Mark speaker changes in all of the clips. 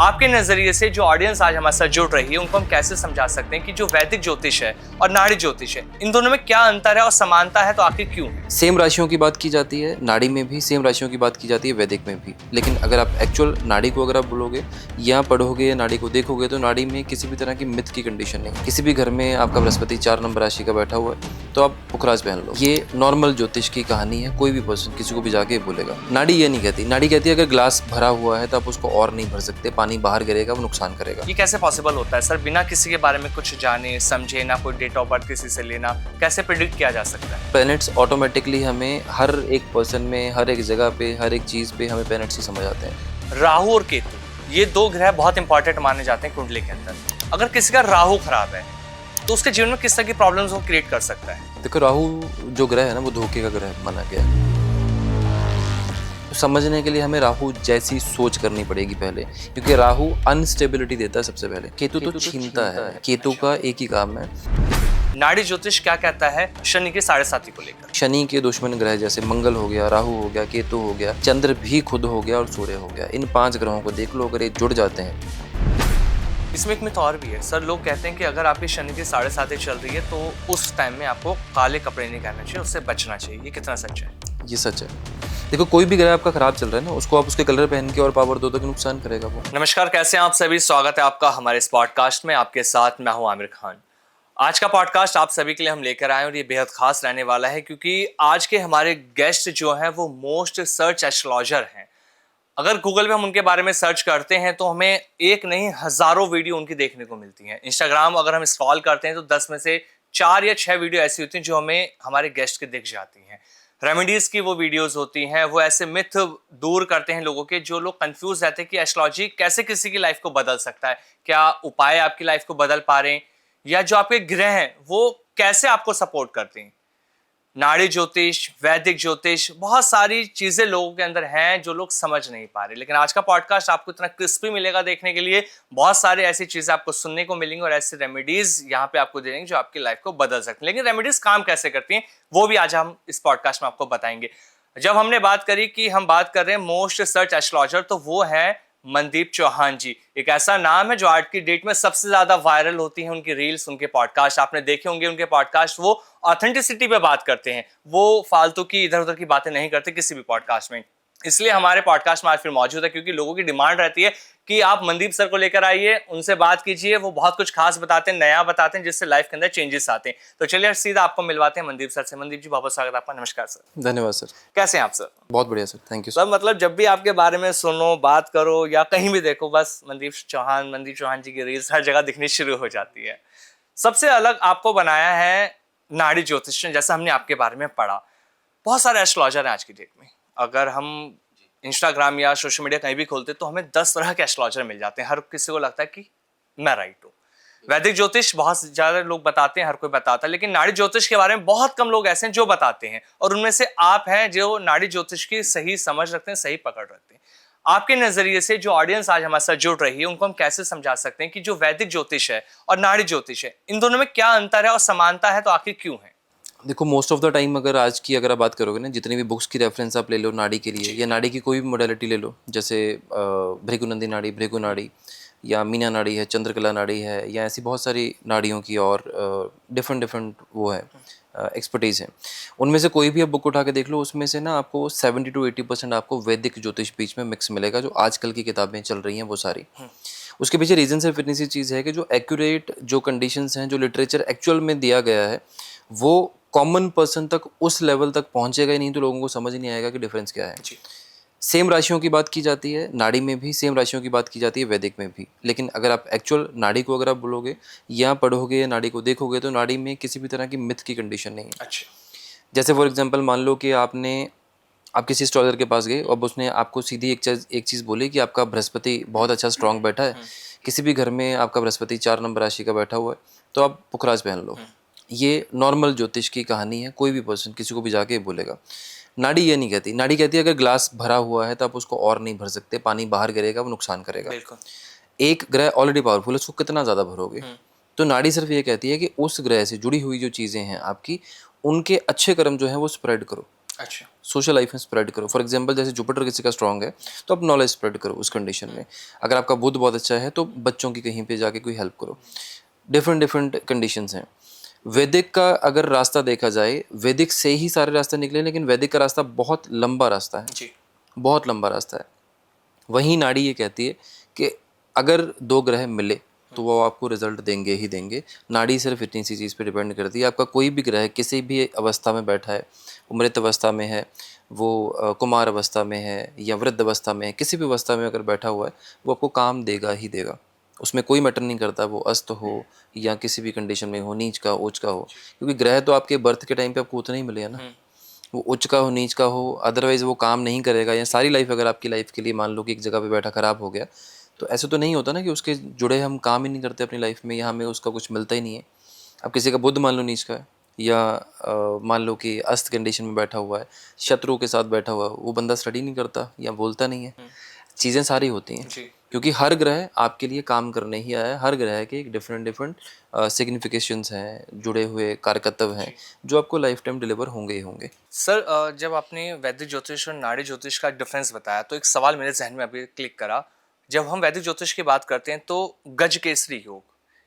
Speaker 1: आपके नजरिए से जो ऑडियंस आज हमारे साथ जुड़ रही है उनको हम कैसे समझा सकते हैं कि जो वैदिक ज्योतिष है और नाड़ी ज्योतिष है, इन दोनों में क्या अंतर है और समानता है, तो आखिर क्यों?
Speaker 2: सेम राशियों की बात की जाती है नाड़ी में भी, सेम राशियों की बात की जाती है वैदिक में भी। लेकिन अगर आप एक्चुअल नाड़ी को अगर आप बोलोगे या पढ़ोगे या नाड़ी को देखोगे तो नाड़ी में किसी भी तरह की मिथ की कंडीशन नहीं। किसी भी घर में आपका बृहस्पति 4 नंबर राशि का बैठा हुआ है तो आप पुखराज पहन लो। ये नॉर्मल ज्योतिष की कहानी है, कोई भी पर्सन किसी को भी जाके बोलेगा। नाड़ी ये नहीं कहती, नाड़ी कहती है अगर ग्लास भरा हुआ है तो आप उसको और नहीं भर सकते, पानी बाहर गिरेगा, वो नुकसान करेगा।
Speaker 1: ये कैसे पॉसिबल होता है सर? बिना किसी के बारे में कुछ जाने समझे, ना कोई डेट ऑफ बर्थ किसी से लेना, कैसे प्रिडिक्ट किया जा सकता है?
Speaker 2: प्लैनेट्स ऑटोमेटिकली हमें हर एक पर्सन में, हर एक जगह पे, हर एक चीज पे हमें प्लैनेट्स ही समझ आते हैं।
Speaker 1: राहु और केतु, ये दो ग्रह बहुत इंपॉर्टेंट माने जाते हैं कुंडली के अंदर। अगर किसी का राहु खराब है तो उसके जीवन में किस तरह की प्रॉब्लम्स वो क्रिएट कर सकता है?
Speaker 2: देखो, राहु जो ग्रह है ना वो धोखे का ग्रह माना गया है। तो समझने के लिए हमें राहु जैसी सोच करनी पड़ेगी पहले, क्योंकि राहु अनस्टेबिलिटी देता है सबसे पहले। केतु तो छीनता है। केतु का एक ही काम है।
Speaker 1: नाड़ी ज्योतिष क्या कहता है शनि के 7.5 को लेकर?
Speaker 2: शनि के दुश्मन ग्रह जैसे मंगल हो गया, राहु हो गया, केतु हो गया, चंद्र भी खुद हो गया और सूर्य हो गया। इन 5 ग्रहों को देख लो, अगर ये जुड़ जाते हैं।
Speaker 1: इसमें एक मिथ और भी है सर, लोग कहते हैं कि अगर आपकी शनि की 7.5 चल रही है तो उस टाइम में आपको काले कपड़े नहीं पहनने चाहिए, उससे बचना चाहिए। ये कितना सच है?
Speaker 2: ये सच है। देखो, कोई भी ग्रह आपका खराब चल रहा है ना, उसको आप उसके कलर पहन के और पावर दो तो नुकसान करेगा वो।
Speaker 1: नमस्कार, कैसे हैं आप सभी? स्वागत है आपका हमारे इस पॉडकास्ट में। आपके साथ मैं हूं आमिर खान। आज का पॉडकास्ट आप सभी के लिए हम लेकर आए और ये बेहद खास रहने वाला है, क्योंकि आज के हमारे गेस्ट जो हैं वो मोस्ट सर्च एस्ट्रोलॉजर हैं। अगर गूगल पे हम उनके बारे में सर्च करते हैं तो हमें एक नहीं हजारों वीडियो उनकी देखने को मिलती हैं। इंस्टाग्राम अगर हम स्क्रॉल करते हैं तो 10 में से 4 या 6 वीडियो ऐसी होती हैं जो हमें हमारे गेस्ट के दिख जाती हैं। रेमेडीज की वो वीडियोस होती हैं, वो ऐसे मिथ दूर करते हैं लोगों के, जो लोग कंफ्यूज रहते हैं कि एस्ट्रोलॉजी कैसे किसी की लाइफ को बदल सकता है, क्या उपाय आपकी लाइफ को बदल पा रहे हैं, या जो आपके ग्रह हैं वो कैसे आपको सपोर्ट करते हैं। नाड़ी ज्योतिष, वैदिक ज्योतिष, बहुत सारी चीजें लोगों के अंदर हैं जो लोग समझ नहीं पा रहे। लेकिन आज का पॉडकास्ट आपको इतना क्रिस्पी मिलेगा देखने के लिए, बहुत सारे ऐसी चीजें आपको सुनने को मिलेंगी और ऐसे रेमेडीज यहाँ पे आपको दे देंगे जो आपकी लाइफ को बदल सकते हैं। लेकिन रेमेडीज काम कैसे करती हैं वो भी आज हम इस पॉडकास्ट में आपको बताएंगे। जब हमने बात करी कि हम बात कर रहे हैं मोस्ट सर्च एस्ट्रोलॉजर, तो वो है मनदीप चौहान जी। एक ऐसा नाम है जो आज की डेट में सबसे ज्यादा वायरल होती है। उनकी रील्स, उनके पॉडकास्ट आपने देखे होंगे। उनके पॉडकास्ट वो ऑथेंटिसिटी पे बात करते हैं, वो फालतू की इधर उधर की बातें नहीं करते किसी भी पॉडकास्ट में। इसलिए हमारे पॉडकास्ट में आज फिर मौजूद है, क्योंकि लोगों की डिमांड रहती है कि आप मनदीप सर को लेकर आइए, उनसे बात कीजिए, वो बहुत कुछ खास बताते हैं, नया बताते हैं, जिससे लाइफ के अंदर चेंजेस आते हैं। तो चलिए सीधा आपको मिलवाते हैं मनदीप सर से। मनदीप जी, बहुत बहुत स्वागत आपका। नमस्कार सर।
Speaker 2: धन्यवाद सर।
Speaker 1: कैसे हैं आप सर?
Speaker 2: बहुत बढ़िया सर, थैंक यू
Speaker 1: सर। मतलब जब भी आपके बारे में सुनो, बात करो या कहीं भी देखो, बस मनदीप चौहान जी की रील्स हर जगह दिखनी शुरू हो जाती है। सबसे अलग आपको बनाया है नाड़ी ज्योतिष ने, जैसा हमने आपके बारे में पढ़ा। बहुत सारे एस्ट्रोलॉजर हैं आज की डेट में। अगर हम इंस्टाग्राम या सोशल मीडिया कहीं भी खोलते तो हमें 10 तरह के एस्ट्रोलॉजर मिल जाते हैं। हर किसी को लगता है कि मैं राइट हूँ। वैदिक ज्योतिष बहुत ज्यादा लोग बताते हैं, हर कोई बताता है, लेकिन नाड़ी ज्योतिष के बारे में बहुत कम लोग ऐसे हैं जो बताते हैं, और उनमें से आप हैं जो नाड़ी ज्योतिष की सही समझ रखते हैं, सही पकड़ रखते हैं। आपके नजरिए से जो ऑडियंस आज हमारे साथ जुड़ रही है उनको हम कैसे समझा सकते हैं कि जो वैदिक ज्योतिष है और नाड़ी ज्योतिष है, इन दोनों में क्या अंतर है और समानता है, तो आखिर क्यों है?
Speaker 2: देखो, मोस्ट ऑफ द टाइम अगर आज की अगर आप बात करोगे ना, जितनी भी बुक्स की रेफरेंस आप ले लो नाड़ी के लिए, या नाड़ी की कोई भी मोडेलिटी ले लो, जैसे भृगुनंदी नाड़ी, भृगु नाड़ी, या मीना नाड़ी है, चंद्रकला नाड़ी है, या ऐसी बहुत सारी नाड़ियों की और डिफरेंट वो है एक्सपर्टीज़ है। उनमें से कोई भी आप बुक उठा के देख लो, उसमें से ना आपको 70 to 80% आपको वैदिक ज्योतिष बीच में मिक्स मिलेगा। जो आजकल की किताबें चल रही हैं वो सारी, उसके पीछे रीज़न सिर्फ इतनी सी चीज़ है कि जो एक्यूरेट जो कंडीशंस हैं, जो लिटरेचर एक्चुअल में दिया गया है, वो कॉमन पर्सन तक उस लेवल तक पहुंचेगा ही नहीं, तो लोगों को समझ ही नहीं आएगा कि डिफरेंस क्या है। सेम राशियों की बात की जाती है नाड़ी में भी, सेम राशियों की बात की जाती है वैदिक में भी। लेकिन अगर आप एक्चुअल नाड़ी को अगर आप बोलोगे या पढ़ोगे या नाड़ी को देखोगे तो नाड़ी में किसी भी तरह की मिथ की कंडीशन नहीं है।
Speaker 1: अच्छा।
Speaker 2: जैसे फॉर एग्जांपल मान लो कि आप किसी एस्ट्रोलॉजर के पास गए, अब उसने आपको सीधी एक चीज़ बोली कि आपका बृहस्पति बहुत अच्छा स्ट्रांग बैठा है, किसी भी घर में आपका बृहस्पति 4 नंबर राशि का बैठा हुआ है तो आप पुखराज पहन लो। ये नॉर्मल ज्योतिष की कहानी है, कोई भी पर्सन किसी को भी जाके बोलेगा। नाड़ी ये नहीं कहती, नाड़ी कहती है अगर ग्लास भरा हुआ है तो आप उसको और नहीं भर सकते, पानी बाहर गिरेगा, वो नुकसान करेगा।
Speaker 1: बिल्कुल।
Speaker 2: एक ग्रह ऑलरेडी पावरफुल है, उसको कितना ज़्यादा भरोगे। तो नाड़ी सिर्फ ये कहती है कि उस ग्रह से जुड़ी हुई जो चीज़ें हैं आपकी, उनके अच्छे कर्म जो हैं वो स्प्रेड करो।
Speaker 1: अच्छा।
Speaker 2: सोशल लाइफ में स्प्रेड करो। फॉर एग्जांपल जैसे जुपिटर किसी का स्ट्रांग है तो आप नॉलेज स्प्रेड करो उस कंडीशन में। अगर आपका बुध बहुत अच्छा है तो बच्चों की कहीं पे जाके कोई हेल्प करो। डिफरेंट डिफरेंट कंडीशंस हैं। वैदिक का अगर रास्ता देखा जाए, वैदिक से ही सारे रास्ते निकले, लेकिन वैदिक का रास्ता बहुत लंबा रास्ता है,
Speaker 1: जी।
Speaker 2: बहुत लंबा रास्ता है। वहीं नाड़ी ये कहती है कि अगर दो ग्रह मिले तो वो आपको रिजल्ट देंगे ही देंगे। नाड़ी सिर्फ इतनी सी चीज़ पे डिपेंड करती है। आपका कोई भी ग्रह किसी भी अवस्था में बैठा है, वो मृत अवस्था में है, वो कुमार अवस्था में है या वृद्ध अवस्था में है, किसी भी अवस्था में अगर बैठा हुआ है वो आपको काम देगा ही देगा। उसमें कोई मैटर नहीं करता वो अस्त हो या किसी भी कंडीशन में हो, नीच का उच्च का हो, क्योंकि ग्रह तो आपके बर्थ के टाइम पे आपको उतना ही मिले ना। वो उच्च का हो नीच का हो, अदरवाइज वो काम नहीं करेगा। या सारी लाइफ अगर आपकी लाइफ के लिए मान लो कि एक जगह पे बैठा खराब हो गया, तो ऐसे तो नहीं होता ना कि उसके जुड़े हम काम ही नहीं करते अपनी लाइफ में या हमें उसका कुछ मिलता ही नहीं है। अब किसी का बुद्ध मान लो नीच का है, या मान लो कि अस्त कंडीशन में बैठा हुआ है, शत्रु के साथ बैठा हुआ है, वो बंदा स्टडी नहीं करता या बोलता नहीं है। चीज़ें सारी होती हैं,
Speaker 1: जी।
Speaker 2: क्योंकि हर ग्रह आपके लिए काम करने ही आया है। हर ग्रह के एक डिफरेंट डिफरेंट सिग्निफिकेशंस हैं, जुड़े हुए कार्यकर्तव्य हैं, जो आपको लाइफ टाइम डिलीवर होंगे ही होंगे।
Speaker 1: सर जब आपने वैदिक ज्योतिष और नाड़ी ज्योतिष का डिफरेंस बताया तो एक सवाल मेरे जहन में अभी क्लिक करा। जब हम वैदिक ज्योतिष की बात करते हैं तो गज केसरी योग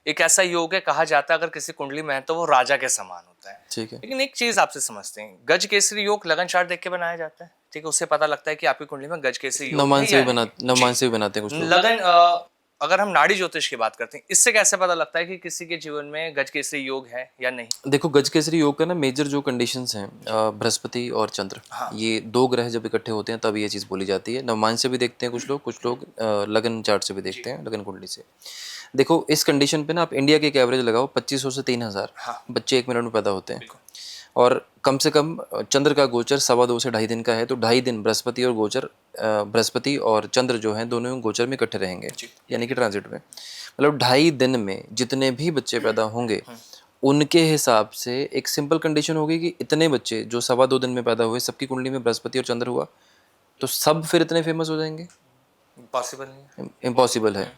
Speaker 1: एक ऐसा योग है, कहा जाता है अगर किसी कुंडली में है तो वो राजा के समान होता है।
Speaker 2: ठीक है।
Speaker 1: लेकिन एक चीज आपसे समझते हैं, गज केसरी योग लगन चार्ट देख के बनाया जाता है, ठीक है, उससे पता लगता है कि आपकी कुंडली में गज केसरी योग
Speaker 2: नवमान
Speaker 1: है
Speaker 2: से
Speaker 1: या
Speaker 2: भी बना
Speaker 1: नहीं। जी।
Speaker 2: नवमान से भी बनाते हैं कुछ लोग।
Speaker 1: लगन अगर हम नाड़ी ज्योतिष की बात करते हैं, इससे कैसे पता लगता है कि किसी के जीवन में गज केसरी योग है या नहीं।
Speaker 2: देखो गज केसरी योग का ना मेजर जो कंडीशंस हैं, बृहस्पति और चंद्र,
Speaker 1: हाँ।
Speaker 2: ये दो ग्रह जब इकट्ठे होते हैं तब ये चीज़ बोली जाती है। नवमान से भी देखते हैं कुछ लोग लगन चार्ट से भी देखते हैं, लगन कुंडली से। देखो इस कंडीशन पे ना आप इंडिया की एक एवरेज लगाओ, 2500 से 3000
Speaker 1: हाँ।
Speaker 2: बच्चे एक मिनट में पैदा होते हैं।
Speaker 1: बिल्कुल।
Speaker 2: और कम से कम चंद्र का गोचर 2.25 से 2.5 दिन का है, तो 2.5 दिन बृहस्पति और गोचर, बृहस्पति और चंद्र जो हैं दोनों गोचर में इकट्ठे रहेंगे,
Speaker 1: जी।
Speaker 2: यानी कि ट्रांजिट में। मतलब 2.5 दिन में जितने भी बच्चे पैदा होंगे उनके हिसाब से एक सिंपल कंडीशन होगी कि इतने बच्चे जो 2.25 दिन में पैदा हुए सबकी कुंडली में बृहस्पति और चंद्र हुआ, तो सब फिर इतने फेमस हो जाएंगे?
Speaker 1: पॉसिबल नहीं है।
Speaker 2: इम्पॉसिबल है।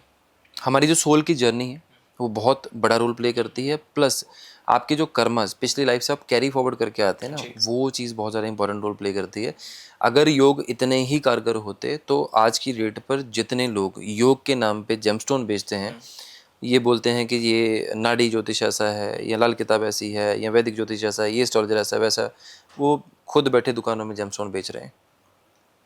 Speaker 2: हमारी जो सोल की जर्नी है वो बहुत बड़ा रोल प्ले करती है। प्लस आपके जो कर्मस पिछली लाइफ से आप कैरी फॉरवर्ड करके आते हैं ना,
Speaker 1: जी।
Speaker 2: वो चीज़ बहुत ज़्यादा इंपॉर्टेंट रोल प्ले करती है। अगर योग इतने ही कारगर होते तो आज की डेट पर जितने लोग योग के नाम पे जेमस्टोन बेचते हैं, ये बोलते हैं कि ये नाड़ी ज्योतिष ऐसा है या लाल किताब ऐसी है या वैदिक ज्योतिष ऐसा है, ये एस्ट्रोलॉजर ऐसा है वैसा, वो खुद बैठे दुकानों में जेमस्टोन बेच रहे हैं,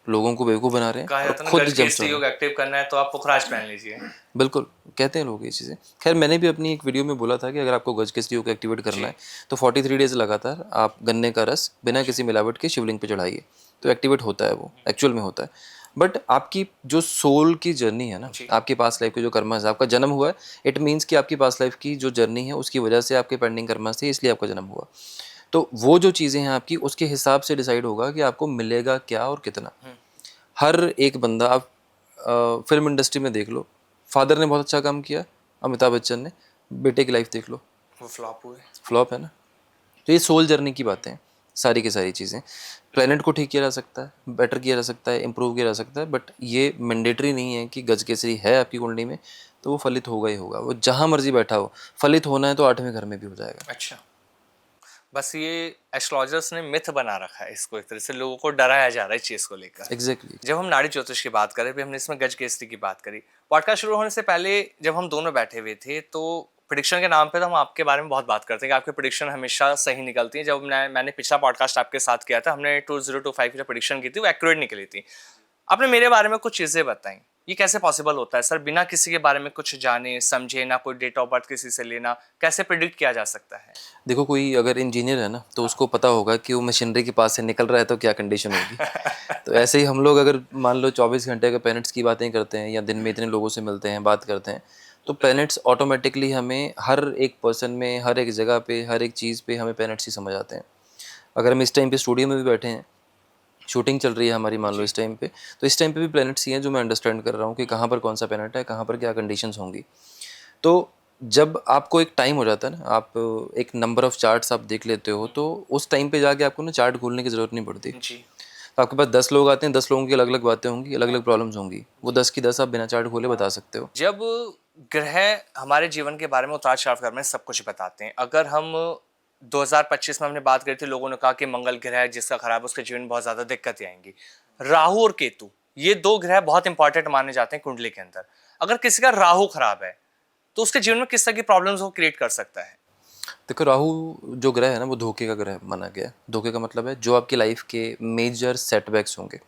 Speaker 2: लोगों को बेवकूफ़ बना रहे हैं
Speaker 1: कहा
Speaker 2: और
Speaker 1: जाता है ना,
Speaker 2: खुद
Speaker 1: गज केसरी
Speaker 2: जेमस्टोन।
Speaker 1: योग एक्टिव करना है तो आप पुखराज पहन लीजिए।
Speaker 2: बिल्कुल, कहते हैं लोग ये चीज़ें। ख़ैर मैंने भी अपनी एक वीडियो में बोला था कि अगर आपको गज केसरी योग एक्टिवेट करना है तो 43 डेज़ लगातार आप गन्ने का रस बिना किसी मिलावट के शिवलिंग पे चढ़ाइए, तो एक्टिवेट होता है, वो एक्चुअल में होता है। बट आपकी जो सोल की जर्नी है ना,
Speaker 1: जी।
Speaker 2: आपकी पास्ट लाइफ के जो कर्मास है, आपका जन्म हुआ है, इट मीन्स कि आपकी पास्ट लाइफ की जो जर्नी है उसकी वजह से आपके पेंडिंग कर्मास थे, इसलिए आपका जन्म हुआ। तो वो जो चीज़ें हैं आपकी, उसके हिसाब से डिसाइड होगा कि आपको मिलेगा क्या और कितना। हर एक बंदा, आप फिल्म इंडस्ट्री में देख लो, फादर ने बहुत अच्छा काम किया, अमिताभ बच्चन ने, बेटे की लाइफ देख लो,
Speaker 1: वो फ्लॉप हुए।
Speaker 2: फ्लॉप है ना। तो ये सोल जर्नी की बातें हैं, सारी की सारी चीज़ें। प्लेनेट को ठीक किया जा सकता है, बेटर किया जा सकता है, इम्प्रूव किया जा सकता है, बट ये मैंडेटरी नहीं है कि गज केसरी है आपकी कुंडली में तो वो फलित होगा ही होगा। वो जहाँ मर्जी बैठा हो, फलित होना है तो 8वें घर में भी हो जाएगा।
Speaker 1: अच्छा। बस ये एस्ट्रोलॉजर्स ने मिथ बना रखा है, इसको एक तरह से लोगों को डराया जा रहा है इस चीज को लेकर।
Speaker 2: एग्जैक्टली।
Speaker 1: जब हम नाड़ी ज्योतिष की बात करें, भी हमने इसमें गज केसरी की बात करी। पॉडकास्ट शुरू होने से पहले जब हम दोनों बैठे हुए थे तो प्रिडिक्शन के नाम पे तो हम आपके बारे में बहुत बात करते हैं कि आपकी प्रिडिक्शन हमेशा सही निकलती है। जब मैंने पिछला पॉडकास्ट आपके साथ किया था, हमने 2025 की जो प्रिडिक्शन की थी वो एक्यूरेट निकली थी। आपने मेरे बारे में कुछ चीजें बताई, ये कैसे पॉसिबल होता है सर, बिना किसी के बारे में कुछ जाने समझे, ना कोई डेट ऑफ बर्थ किसी से लेना, कैसे प्रिडिक्ट किया जा सकता है।
Speaker 2: देखो कोई अगर इंजीनियर है ना तो उसको पता होगा कि वो मशीनरी के पास से निकल रहा है तो क्या कंडीशन होगी। तो ऐसे ही हम लोग अगर मान लो 24 घंटे के प्लैनेट्स की बातें करते हैं या दिन में इतने लोगों से मिलते हैं, बात करते हैं, तो प्लैनेट्स ऑटोमेटिकली हमें हर एक पर्सन में, हर एक जगह पे, हर एक चीज़ पे हमें प्लैनेट्स ही समझ आते हैं। अगर हम इस टाइम पे स्टूडियो में भी बैठे हैं, शूटिंग चल रही है हमारी मान लो इस टाइम पे, तो इस टाइम पे भी प्लैनेट्स ही हैं जो मैं अंडरस्टैंड कर रहा हूँ कि कहाँ पर कौन सा प्लैनेट है, कहाँ पर क्या कंडीशंस होंगी। तो जब आपको एक टाइम हो जाता है ना, आप एक नंबर ऑफ चार्ट्स आप देख लेते हो, तो उस टाइम पे जाके आपको ना चार्ट खोलने की ज़रूरत नहीं पड़ती।
Speaker 1: जी।
Speaker 2: तो आपके पास 10 लोग आते हैं, 10 लोगों की अलग अलग बातें होंगी, अलग अलग प्रॉब्लम्स होंगी, वो 10 की 10 आप बिना चार्ट खोले बता सकते हो।
Speaker 1: जब ग्रह हमारे जीवन के बारे में उतार चढ़ाव कर में सब कुछ बताते हैं, अगर हम 2025 में हमने बात करी थी, लोगों ने कहा कि मंगल ग्रह जिसका खराब है उसके जीवन में बहुत ज्यादा दिक्कतें आएंगी। राहु और केतु ये दो ग्रह बहुत इंपॉर्टेंट माने जाते हैं कुंडली के अंदर। अगर किसी का राहु खराब है तो उसके जीवन में किस तरह की प्रॉब्लम्स वो क्रिएट कर सकता है?
Speaker 2: देखो, राहु जो ग्रह है ना, वो धोखे का ग्रह माना गया है। धोखे का मतलब है जो आपकी लाइफ के मेजर सेटबैक्स होंगे।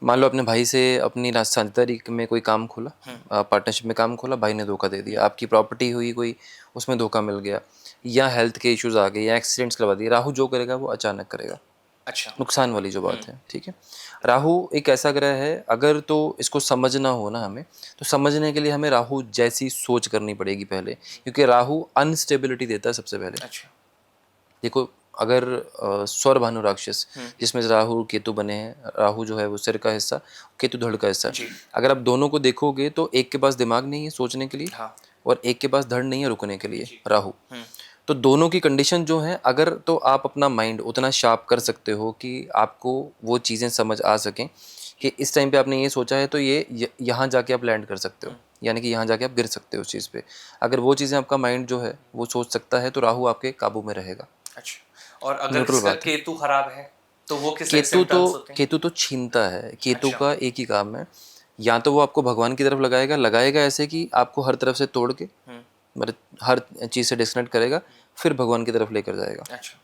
Speaker 2: मान लो अपने भाई से अपनी साझेदारी में कोई काम खोला, पार्टनरशिप में काम खोला, भाई ने धोखा दे दिया, आपकी प्रॉपर्टी हुई कोई, उसमें धोखा मिल गया, या हेल्थ के इश्यूज आ गए, या एक्सीडेंट्स करवा दिए। राहु जो करेगा वो अचानक करेगा,
Speaker 1: अच्छा।
Speaker 2: नुकसान वाली जो बात है, ठीक है। राहु एक ऐसा ग्रह है, अगर तो इसको समझना हो ना हमें, तो समझने के लिए हमें राहु जैसी सोच करनी पड़ेगी पहले, क्योंकि राहु अनस्टेबिलिटी देता है सबसे पहले।
Speaker 1: अच्छा।
Speaker 2: देखो, अगर सौर भानु राक्षस जिसमें राहु केतु बने हैं, राहु जो है वो सिर का हिस्सा, केतु धड़ का हिस्सा, अगर आप दोनों को देखोगे तो एक के पास दिमाग नहीं है सोचने के लिए,
Speaker 1: हाँ।
Speaker 2: और एक के पास धड़ नहीं है रुकने के लिए, राहु। तो दोनों की कंडीशन जो है, अगर तो आप अपना माइंड उतना शार्प कर सकते हो कि आपको वो चीज़ें समझ आ सकें कि इस टाइम पे आपने ये सोचा है तो ये यहाँ जाके आप लैंड कर सकते हो, यानी कि यहाँ जाके आप गिर सकते हो उस चीज़ पे। अगर वो चीज़ें आपका माइंड जो है वो सोच सकता है, तो राहु आपके काबू में रहेगा।
Speaker 1: अच्छा। और अगर
Speaker 2: न्यूट्रल
Speaker 1: किसका
Speaker 2: बात है।
Speaker 1: केतु खराब है तो वो किस तरह के सिम्टम्स होते हैं?
Speaker 2: केतु तो छीनता है। केतु
Speaker 1: अच्छा।
Speaker 2: का एक ही काम है, या तो वो आपको भगवान की तरफ लगाएगा ऐसे कि आपको हर तरफ से तोड़ के, मतलब हर चीज़ से डिस्कनेक्ट करेगा, फिर भगवान की तरफ लेकर जाएगा।
Speaker 1: अच्छा।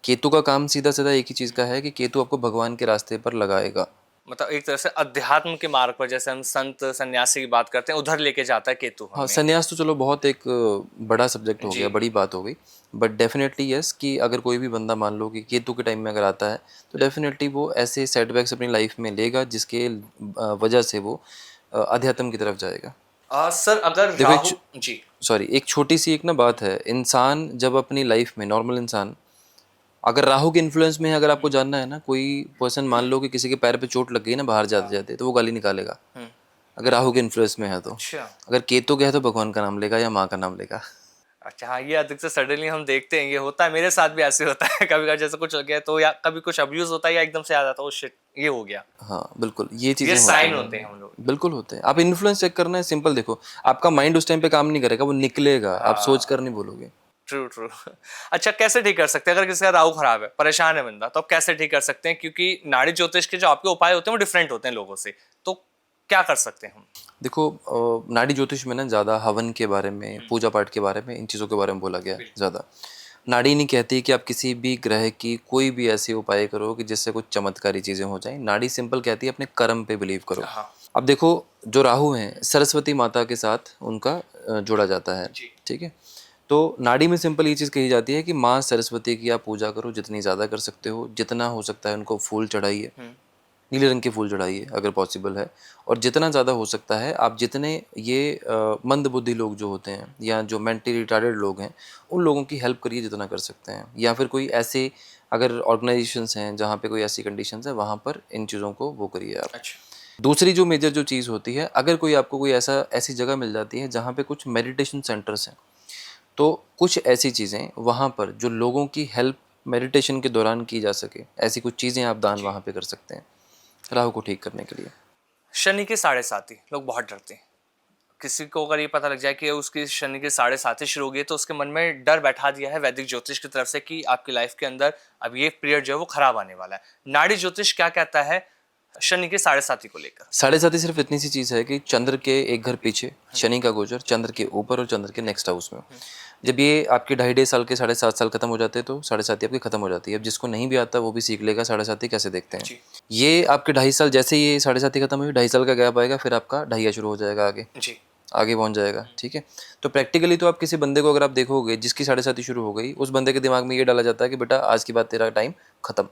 Speaker 2: केतु का काम सीधा सीधा एक ही चीज़ का है कि केतु आपको भगवान के रास्ते पर लगाएगा।
Speaker 1: मतलब एक तरह से अध्यात्म के मार्ग पर, जैसे हम संत सन्यासी की बात करते हैं, उधर लेके जाता है केतु
Speaker 2: हाँ,
Speaker 1: हमें।
Speaker 2: संन्यास तो चलो बहुत एक बड़ा सब्जेक्ट हो
Speaker 1: जी।
Speaker 2: गया, बड़ी बात हो गई। बट डेफिनेटली यस, कि अगर कोई भी बंदा मान लो कि केतु के टाइम में अगर आता है, तो डेफिनेटली वो ऐसे सेटबैक्स अपनी लाइफ में लेगा जिसके वजह से वो अध्यात्म की तरफ जाएगा।
Speaker 1: सर अगर
Speaker 2: देखो,
Speaker 1: राहु जी।
Speaker 2: सॉरी, एक छोटी सी एक ना बात है। इंसान जब अपनी लाइफ में, नॉर्मल इंसान अगर राहु के इन्फ्लुएंस में है, अगर आपको जानना है ना, कोई पर्सन मान लो कि किसी के पैर पे चोट लग गई ना बाहर जाते जाते, तो वो गाली निकालेगा, अगर राहु के इन्फ्लुएंस में है तो।
Speaker 1: अच्छा।
Speaker 2: अगर केतु के है तो भगवान का नाम लेगा या माँ का नाम लेगा।
Speaker 1: अच्छा, हाँ, ये अधिकतर सडनली हम देखते हैं, ये होता है, मेरे साथ भी ऐसे होता है कभी कभी, जैसे कुछ हो गया तो, या कभी कुछ अब्यूज होता है, या एकदम से आ जाता है ओ शिट ये हो गया।
Speaker 2: हाँ बिल्कुल, ये
Speaker 1: ये
Speaker 2: चीज़ें होती
Speaker 1: साइन होते हैं हम लोग।
Speaker 2: हैं, बिल्कुल होते हैं। आप इन्फ्लुएंस चेक करना है, सिंपल देखो, आपका माइंड उस टाइम पे काम नहीं करेगा, वो निकलेगा, आप सोच कर नहीं बोलोगे।
Speaker 1: True true. अच्छा, कैसे ठीक कर सकते हैं अगर किसी का राहु खराब है, परेशान है बंदा, तो अब कैसे ठीक कर सकते हैं? क्योंकि नाड़ी ज्योतिष के जो आपके उपाय होते हैं वो डिफरेंट होते हैं लोगों से, तो क्या कर सकते हैं हम?
Speaker 2: देखो, नाड़ी ज्योतिष में ना ज़्यादा हवन के बारे में, पूजा पाठ के बारे में, इन चीज़ों के बारे में बोला गया है ज़्यादा। नाड़ी नहीं कहती कि आप किसी भी ग्रह की कोई भी ऐसे उपाय करो कि जिससे कुछ चमत्कारी चीज़ें हो जाएं। नाड़ी सिंपल कहती है अपने कर्म पे बिलीव करो।
Speaker 1: हाँ।
Speaker 2: अब देखो, जो राहु हैं सरस्वती माता के साथ उनका जोड़ा जाता है,
Speaker 1: जी।
Speaker 2: ठीक है। तो नाड़ी में सिंपल ये चीज़ कही जाती है कि माँ सरस्वती की आप पूजा करो, जितनी ज़्यादा कर सकते हो, जितना हो सकता है उनको फूल चढ़ाइए, नीले रंग के फूल चढ़ाइए अगर पॉसिबल है। और जितना ज़्यादा हो सकता है, आप जितने ये मंद बुद्धि लोग जो होते हैं, या जो मेंटली रिटार्डेड लोग हैं, उन लोगों की हेल्प करिए जितना कर सकते हैं। या फिर कोई ऐसे अगर ऑर्गेनाइजेशंस हैं जहाँ पे कोई ऐसी कंडीशंस है, वहाँ पर इन चीज़ों को वो करिए आप।
Speaker 1: अच्छा।
Speaker 2: दूसरी जो मेजर जो चीज़ होती है, अगर कोई आपको कोई ऐसी जगह मिल जाती है जहाँ पे कुछ मेडिटेशन सेंटर्स हैं, तो कुछ ऐसी चीज़ें वहाँ पर जो लोगों की हेल्प मेडिटेशन के दौरान की जा सके, ऐसी कुछ चीज़ें आप दान वहाँ पे कर सकते हैं राहु को ठीक करने के लिए।
Speaker 1: शनि के साढ़े साथी लोग बहुत डरते हैं। किसी को अगर ये पता लग जाए कि उसकी शनि के साढ़े साथी शुरू हो गई, तो उसके मन में डर बैठा दिया है वैदिक ज्योतिष की तरफ से कि आपकी लाइफ के अंदर अब ये पीरियड जो है वो खराब आने वाला है। नाड़ी ज्योतिष क्या कहता है शनि के साढ़े साथी को लेकर?
Speaker 2: साढ़े साथी सिर्फ इतनी सी चीज़ है कि चंद्र के एक घर पीछे शनि का गोचर, चंद्र के ऊपर और चंद्र के नेक्स्ट हाउस में। जब ये आपके 2.5 साल के 7.5 साल खत्म हो जाते हैं, तो साढ़े साथी आपकी खत्म हो जाती है। अब जिसको नहीं भी आता वो भी सीख लेगा साढ़े साथी कैसे देखते हैं। ये आपके 2.5 साल, जैसे ये साढ़े साथी खत्म हुई, 2.5 साल का गैप आएगा, फिर आपका ढाइया शुरू हो जाएगा, आगे पहुंच जाएगा, ठीक है। तो प्रैक्टिकली तो आप किसी बंदे को अगर आप देखोगे जिसकी साढ़े साथी शुरू हो गई, उस बंदे के दिमाग में ये डाला जाता है कि बेटा आज के बाद तेरा टाइम खत्म,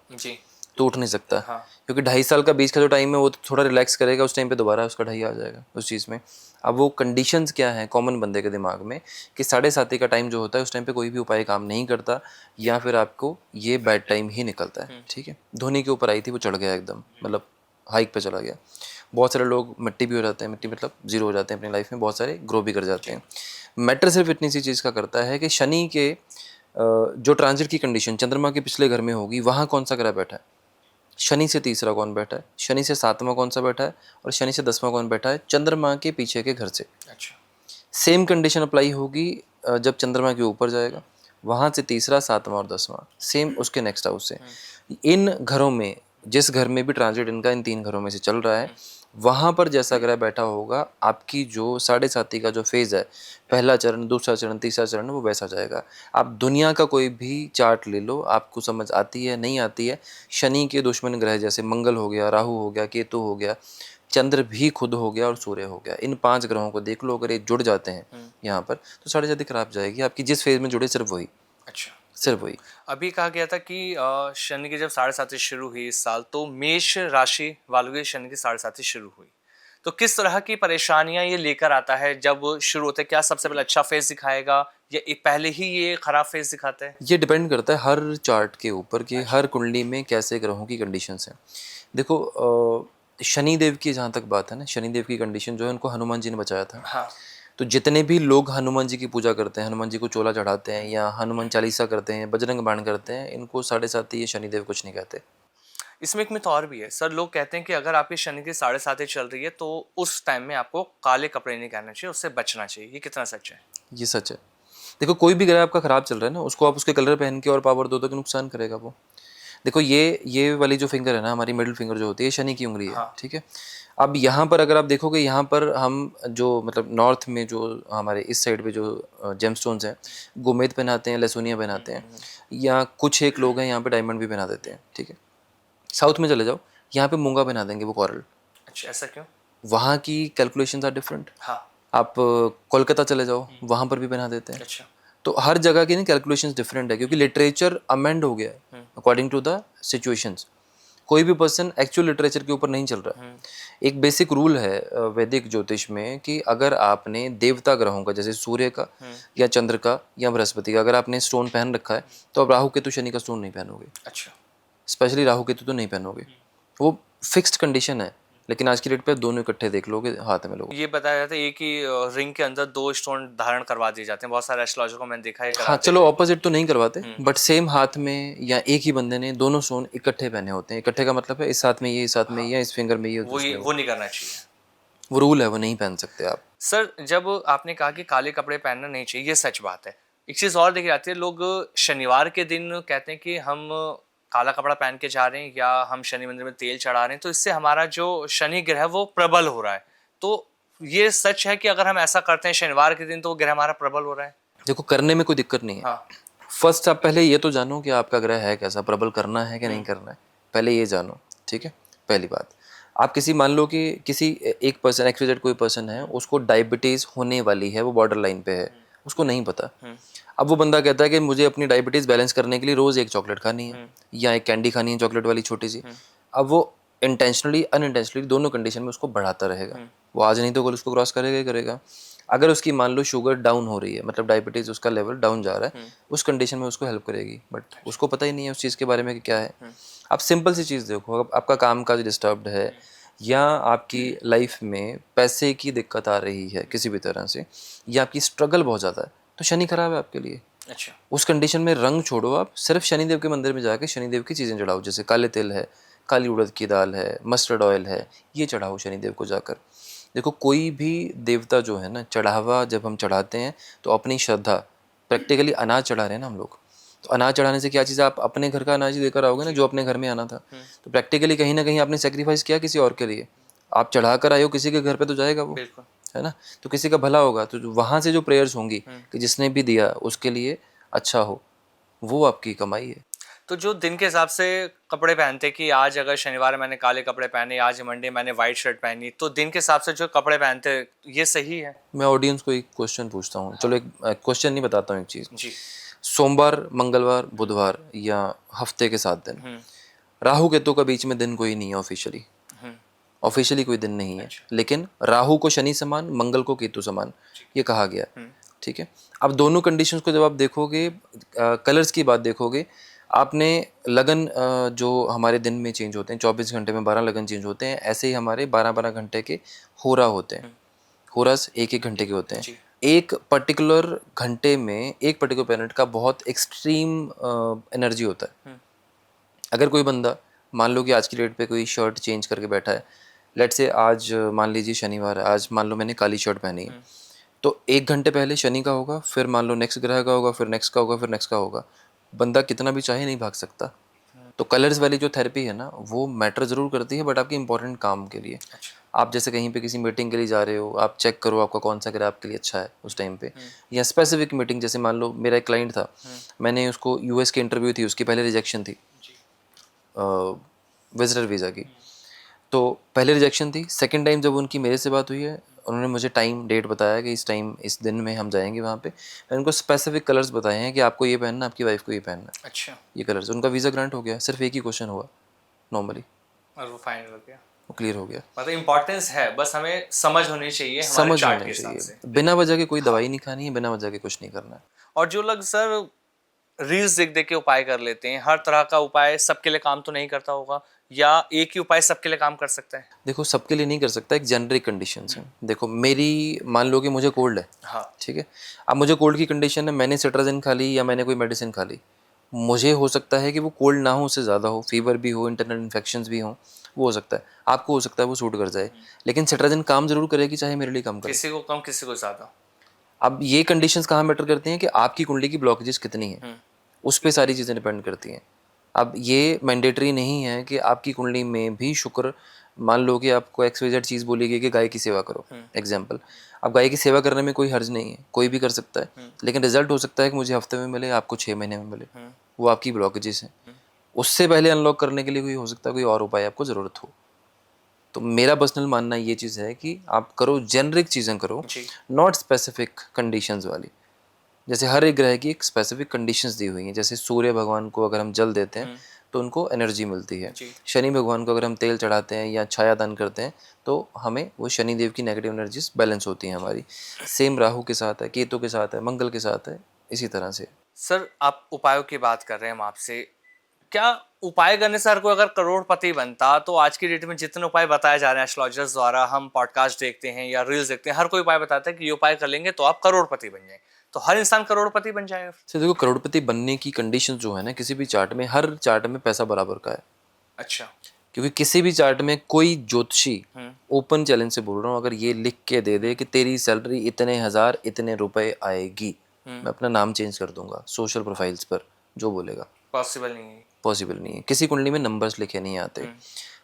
Speaker 2: तो उठ नहीं सकता।
Speaker 1: हाँ।
Speaker 2: क्योंकि 2.5 साल का बीच का जो टाइम है वो थोड़ा रिलैक्स करेगा, उस टाइम पे दोबारा उसका ढाइया आ जाएगा उस चीज़ में। अब वो कंडीशंस क्या हैं कॉमन बंदे के दिमाग में, कि साढ़े साथी का टाइम जो होता है उस टाइम पे कोई भी उपाय काम नहीं करता, या फिर आपको ये बैड टाइम ही निकलता है, ठीक है। धोनी के ऊपर आई थी, वो चढ़ गया एकदम, मतलब हाइक पे चला गया। बहुत सारे लोग मिट्टी भी हो जाते हैं, मिट्टी मतलब जीरो हो जाते हैं अपनी लाइफ में, बहुत सारे ग्रो भी कर जाते हैं। मैटर सिर्फ इतनी सी चीज़ का करता है कि शनि के जो ट्रांजिट की कंडीशन चंद्रमा के पिछले घर में होगी, वहाँ कौन सा ग्रह बैठा है, शनि से तीसरा कौन बैठा है, शनि से 7वां कौन सा बैठा है, और शनि से 10वां कौन बैठा है, चंद्रमा के पीछे के घर से।
Speaker 1: अच्छा।
Speaker 2: सेम कंडीशन अप्लाई होगी जब चंद्रमा के ऊपर जाएगा, वहाँ से तीसरा, सातवां और 10वां सेम उसके नेक्स्ट हाउस से। इन घरों में, जिस घर में भी ट्रांजिट इनका इन 3 घरों में से चल रहा है, वहाँ पर जैसा ग्रह बैठा होगा, आपकी जो साढ़े साती का जो फेज़ है, पहला चरण, दूसरा चरण, तीसरा चरण, वो वैसा जाएगा। आप दुनिया का कोई भी चार्ट ले लो, आपको समझ आती है, नहीं आती है। शनि के दुश्मन ग्रह जैसे मंगल हो गया, राहु हो गया, केतु हो गया, चंद्र भी खुद हो गया और सूर्य हो गया। इन 5 ग्रहों को देख लो, अगर ये जुड़ जाते हैं यहाँ पर, तो साढ़े साती खराब जाएगी आपकी। जिस फेज़ में जुड़े सिर्फ वही,
Speaker 1: अच्छा,
Speaker 2: सिर्फ वही।
Speaker 1: अभी कहा गया था कि शनि की जब साढ़े साती शुरू हुई इस साल, तो मेष राशि वालों की शनि की साढ़े साती शुरू हुई, तो किस तरह की परेशानियां ये लेकर आता है जब शुरू होते हैं? क्या सबसे पहले अच्छा फेज दिखाएगा या पहले ही ये खराब फेज दिखाता है?
Speaker 2: ये डिपेंड करता है हर चार्ट के ऊपर कि हर कुंडली में कैसे ग्रहों की कंडीशंस हैं। देखो शनि देव की जहाँ तक बात है ना, शनि देव की कंडीशन जो है उनको हनुमान जी ने बचाया था।
Speaker 1: हाँ।
Speaker 2: तो जितने भी लोग हनुमान जी की पूजा करते हैं, हनुमान जी को चोला चढ़ाते हैं या हनुमान चालीसा करते हैं, बजरंग बाण करते हैं, इनको साढ़े साती ये शनिदेव कुछ नहीं कहते।
Speaker 1: इसमें एक मिथ और भी है सर, लोग कहते हैं कि अगर आपकी शनि की साढ़े साती चल रही है तो उस टाइम में आपको काले कपड़े नहीं पहनने चाहिए, उससे बचना चाहिए, ये कितना सच है?
Speaker 2: ये सच है। देखो कोई भी ग्रह आपका खराब चल रहा है ना, उसको आप उसके कलर पहन के और पावर दो तो नुकसान करेगा वो। देखो ये वाली जो फिंगर है ना, हमारी मिडिल फिंगर जो होती है, ये शनि की उंगली है।
Speaker 1: हाँ।
Speaker 2: ठीक है। अब यहाँ पर अगर आप देखोगे, यहाँ पर हम जो मतलब नॉर्थ में जो हमारे इस साइड पे जो जेमस्टोन्स हैं, गोमेद पहनाते हैं, लहसुनिया पहनाते हैं, या कुछ एक लोग हैं यहाँ पे डायमंड भी पहना देते हैं। ठीक है। साउथ में चले जाओ, यहाँ पे मूंगा पहना देंगे वो, कॉरल।
Speaker 1: अच्छा, ऐसा क्यों?
Speaker 2: वहाँ की कैलकुलेशंस आर डिफरेंट।
Speaker 1: हाँ।
Speaker 2: आप कोलकाता चले जाओ, वहाँ पर भी पहना देते हैं।
Speaker 1: अच्छा।
Speaker 2: तो हर जगह की ना कैलकुलेशंस डिफरेंट है, क्योंकि लिटरेचर अमेंड हो गया है अकॉर्डिंग टू द सिचुएशंस। कोई भी पर्सन एक्चुअल लिटरेचर के ऊपर नहीं चल रहा है। एक बेसिक रूल है वैदिक ज्योतिष में कि अगर आपने देवता ग्रहों का, जैसे सूर्य का या चंद्र का या बृहस्पति का, अगर आपने स्टोन पहन रखा है, तो आप राहु केतु शनि का स्टोन नहीं पहनोगे।
Speaker 1: अच्छा।
Speaker 2: स्पेशली राहु केतु तो नहीं पहनोगे, वो फिक्स्ड कंडीशन है। लेकिन आज की डेट पे दोनों इकट्ठे देख लोगे, हाथ में लोगे।
Speaker 1: ये बताया जाता है एक ही रिंग के अंदर 2 स्टोन धारण करवा दिए जाते हैं, बहुत सारे एस्ट्रोलॉजर को मैंने देखा है
Speaker 2: हाँ,
Speaker 1: कराते
Speaker 2: चलो
Speaker 1: हुए।
Speaker 2: ऑपोजिट तो नहीं करवाते, बट सेम हाथ में या एक ही बंदे ने दोनों स्टोन इकट्ठे पहने होते हैं। इकट्ठे का मतलब है इस हाथ में ये, इस हाथ में ये, या इस फिंगर में ये, उसमें
Speaker 1: वो नहीं करना चाहिए।
Speaker 2: वो रूल है, वो नहीं पहन सकते आप।
Speaker 1: सर, जब आपने कहा कि काले कपड़े पहनना नहीं चाहिए, ये सच बात है। एक चीज़ और देखी जाती है, लोग शनिवार के दिन कहते हैं कि हम काला कपड़ा पहन के जा रहे हैं या हम शनि मंदिर में तेल चढ़ा रहे हैं, तो इससे हमारा जो शनि ग्रह है वो प्रबल हो रहा है। तो ये सच है कि अगर हम ऐसा करते हैं शनिवार के दिन तो वो ग्रह हमारा प्रबल हो रहा है?
Speaker 2: देखो करने में कोई दिक्कत नहीं है।
Speaker 1: हाँ।
Speaker 2: फर्स्ट आप पहले ये तो जानो कि आपका ग्रह है कैसा, प्रबल करना है कि नहीं करना है, पहले ये जानो। ठीक है, पहली बात। आप किसी, मान लो कि किसी एक पर्सन, एक्सवाइजेड कोई पर्सन है, उसको डायबिटीज़ होने वाली है, वो बॉर्डर लाइन पे है, उसको नहीं पता। अब वो बंदा कहता है कि मुझे अपनी डायबिटीज़ बैलेंस करने के लिए रोज़ एक चॉकलेट खानी है या एक कैंडी खानी है, चॉकलेट वाली छोटी सी। अब वो इंटेंशनली अनइंटेंशनली दोनों कंडीशन में उसको बढ़ाता रहेगा। वो आज नहीं तो कल उसको क्रॉस करेगा ही करेगा। अगर उसकी मान लो शुगर डाउन हो रही है, मतलब डायबिटीज़ उसका लेवल डाउन जा रहा है, उस कंडीशन में उसको हेल्प करेगी, बट उसको पता ही नहीं है उस चीज़ के बारे में कि क्या है। आप सिंपल सी चीज़ देखो, अब आपका काम काज डिस्टर्ब्ड है या आपकी लाइफ में पैसे की दिक्कत आ रही है किसी भी तरह से, या आपकी स्ट्रगल बहुत ज़्यादा है, तो शनि खराब है आपके लिए।
Speaker 1: अच्छा।
Speaker 2: उस कंडीशन में रंग छोड़ो, आप सिर्फ शनिदेव के मंदिर में जाके शनिदेव की चीज़ें चढ़ाओ, जैसे काले तिल है, काली उड़द की दाल है, मस्टर्ड ऑयल है, ये चढ़ाओ शनिदेव को जाकर। देखो कोई भी देवता जो है ना, चढ़ावा जब हम चढ़ाते हैं तो अपनी श्रद्धा, प्रैक्टिकली अनाज चढ़ा रहे हैं ना हम लोग, तो अनाज चढ़ाने से क्या चीज़, आप अपने घर का अनाज ही लेकर आओगे ना, जो अपने घर में आना था। तो प्रैक्टिकली कहीं ना कहीं आपने सेक्रीफाइस किया किसी और के लिए। आप चढ़ा कर आए हो किसी के घर पे, तो जाएगा वो,
Speaker 1: बिल्कुल।
Speaker 2: है ना। तो किसी का भला होगा, तो वहाँ से जो प्रेयर्स होंगी कि जिसने भी दिया उसके लिए अच्छा हो, वो आपकी कमाई है।
Speaker 1: तो जो दिन के हिसाब से कपड़े पहनते कि आज अगर शनिवार मैंने काले कपड़े पहने, आज मंडे मैंने वाइट शर्ट पहनी, तो दिन के हिसाब से जो कपड़े पहनते ये सही है?
Speaker 2: मैं ऑडियंस को एक क्वेश्चन पूछता हूँ। चलो एक क्वेश्चन नहीं, बताता हूँ एक चीज़।
Speaker 1: जी।
Speaker 2: सोमवार, मंगलवार, बुधवार या हफ्ते के 7 दिन, राहु केतु का बीच में दिन कोई नहीं है ऑफिशियली। ऑफिशियली कोई दिन नहीं है, लेकिन राहु को शनि समान, मंगल को केतु समान, ये कहा गया। ठीक है। अब दोनों कंडीशंस को जब आप देखोगे, कलर्स की बात देखोगे, आपने लगन जो हमारे दिन में चेंज होते हैं, 24 घंटे में 12 लगन चेंज होते हैं, ऐसे ही हमारे 12-12 घंटे के होरा होते हैं। होरास 1-1 घंटे के होते हैं। एक पर्टिकुलर घंटे में एक पर्टिकुलर प्लैनेट का बहुत एक्सट्रीम एनर्जी होता है। अगर कोई बंदा, मान लो कि आज की डेट पे कोई शर्ट चेंज करके बैठा है, लेट से आज मान लीजिए शनिवार है, आज मान लो मैंने काली शर्ट पहनी है, तो 1 घंटे पहले शनि का होगा, फिर मान लो नेक्स्ट ग्रह का होगा, फिर नेक्स्ट का होगा, फिर नेक्स्ट का होगा। बंदा कितना भी चाहे नहीं भाग सकता। तो कलर्स वाली जो थेरेपी है ना, वो मैटर ज़रूर करती है, बट आपके इंपॉर्टेंट काम के लिए। आप जैसे कहीं पे किसी मीटिंग के लिए जा रहे हो, आप चेक करो आपका कौन सा ग्रह आपके लिए अच्छा है उस टाइम पे। या स्पेसिफिक मीटिंग, जैसे मान लो मेरा एक क्लाइंट था, मैंने उसको यूएस की इंटरव्यू थी, उसकी पहले रिजेक्शन थी विजिटर वीज़ा की। तो पहले रिजेक्शन थी, सेकंड टाइम जब उनकी मेरे से बात हुई है, उन्होंने मुझे टाइम डेट बताया कि इस टाइम इस दिन में हम जाएंगे वहाँ पे। मैंने उनको स्पेसिफिक कलर्स बताए हैं कि आपको ये पहनना, आपकी वाइफ को ये पहनना है,
Speaker 1: अच्छा,
Speaker 2: ये कलर्स। उनका वीज़ा ग्रांट हो गया, सिर्फ एक ही क्वेश्चन हुआ नॉर्मली,
Speaker 1: और वो फाइनल हो गया।
Speaker 2: वो क्लियर हो गया।
Speaker 1: मतलब इम्पोर्टेंस है, बस हमें समझ होनी चाहिए हमारे
Speaker 2: समझ
Speaker 1: चार्ट के
Speaker 2: होनी
Speaker 1: हिसाब
Speaker 2: चाहिए,
Speaker 1: से।
Speaker 2: बिना वजह के कोई दवाई नहीं खानी है, बिना वजह के कुछ नहीं करना है।
Speaker 1: और जो लोग सर रील्स देख देख के उपाय कर लेते हैं, हर तरह का उपाय सबके लिए काम तो नहीं करता होगा, या एक ही उपाय सबके लिए काम कर सकता है?
Speaker 2: देखो, सबके लिए नहीं कर सकता, एक जेनरिक कंडीशंस है। देखो मेरी, मान लो कि मुझे कोल्ड है,
Speaker 1: हाँ।
Speaker 2: ठीक है। अब मुझे कोल्ड की कंडीशन है, मैंने सिट्राजिन खा ली या मैंने कोई मेडिसिन खा ली, मुझे हो सकता है कि वो कोल्ड ना हो, उससे ज़्यादा हो, फीवर भी हो, इंटरनल इन्फेक्शंस भी हों, वो हो सकता है। आपको हो सकता है वो सूट कर जाए, लेकिन सिट्राजिन काम जरूर करेगी, चाहे मेरे लिए काम करे।
Speaker 1: किसी को कम, किसी को ज्यादा।
Speaker 2: अब ये कंडीशंस कहाँ मैटर करती हैं कि आपकी कुंडली की ब्लॉकेजेस कितनी है, उस पे सारी चीज़ें डिपेंड करती हैं। अब ये मैंडेटरी नहीं है कि आपकी कुंडली में भी शुक्र, मान लो कि आपको XYZ चीज़ बोली गई कि गाय की सेवा करो, एग्जाम्पल। अब गाय की सेवा करने में कोई हर्ज नहीं है, कोई भी कर सकता है, लेकिन रिजल्ट हो सकता है कि मुझे हफ्ते में मिले, आपको 6 महीने में मिले। वो आपकी ब्लॉकेजेस हैं, उससे पहले अनलॉक करने के लिए कोई हो सकता है कोई और उपाय आपको ज़रूरत हो। तो मेरा पर्सनल मानना ये चीज़ है कि आप करो, जेनरिक चीज़ें करो,
Speaker 1: जी।
Speaker 2: नॉट स्पेसिफिक कंडीशंस वाली। जैसे हर एक ग्रह की एक स्पेसिफिक कंडीशंस दी हुई हैं। जैसे सूर्य भगवान को अगर हम जल देते हैं तो उनको एनर्जी मिलती है।
Speaker 1: जी।
Speaker 2: शनि भगवान को अगर हम तेल चढ़ाते हैं या छाया दान करते हैं तो हमें वो शनि देव की नेगेटिव एनर्जीज बैलेंस होती हैं हमारी। सेम राहु के साथ है, केतु के साथ है, मंगल के साथ है, इसी तरह से।
Speaker 1: सर आप उपायों की बात कर रहे हैं हम आपसे, क्या उपाय करने से हर कोई अगर करोड़पति बनता, तो आज की डेट में जितने उपाय बताए जा रहे हैं एस्ट्रोलॉजर्स द्वारा, हम पॉडकास्ट देखते हैं या रील्स देखते हैं, हर कोई उपाय बताता है कि ये उपाय कर लेंगे तो आप करोड़पति बन जाए, तो हर इंसान करोड़पति बन जाएगा?
Speaker 2: तो देखो, करोड़पति बनने की कंडीशन जो है ना, किसी भी चार्ट में, हर चार्ट में पैसा बराबर का है।
Speaker 1: अच्छा।
Speaker 2: क्योंकि किसी भी चार्ट में कोई ज्योतिषी, ओपन चैलेंज से बोल रहा हूँ, अगर ये लिख के दे दे कि तेरी सैलरी इतने हजार इतने रुपए आएगी, मैं अपना नाम चेंज कर दूंगा सोशल प्रोफाइल्स पर, जो बोलेगा।
Speaker 1: पॉसिबल नहीं है।
Speaker 2: पॉसिबल नहीं है, किसी कुंडली में नंबर्स लिखे नहीं आते।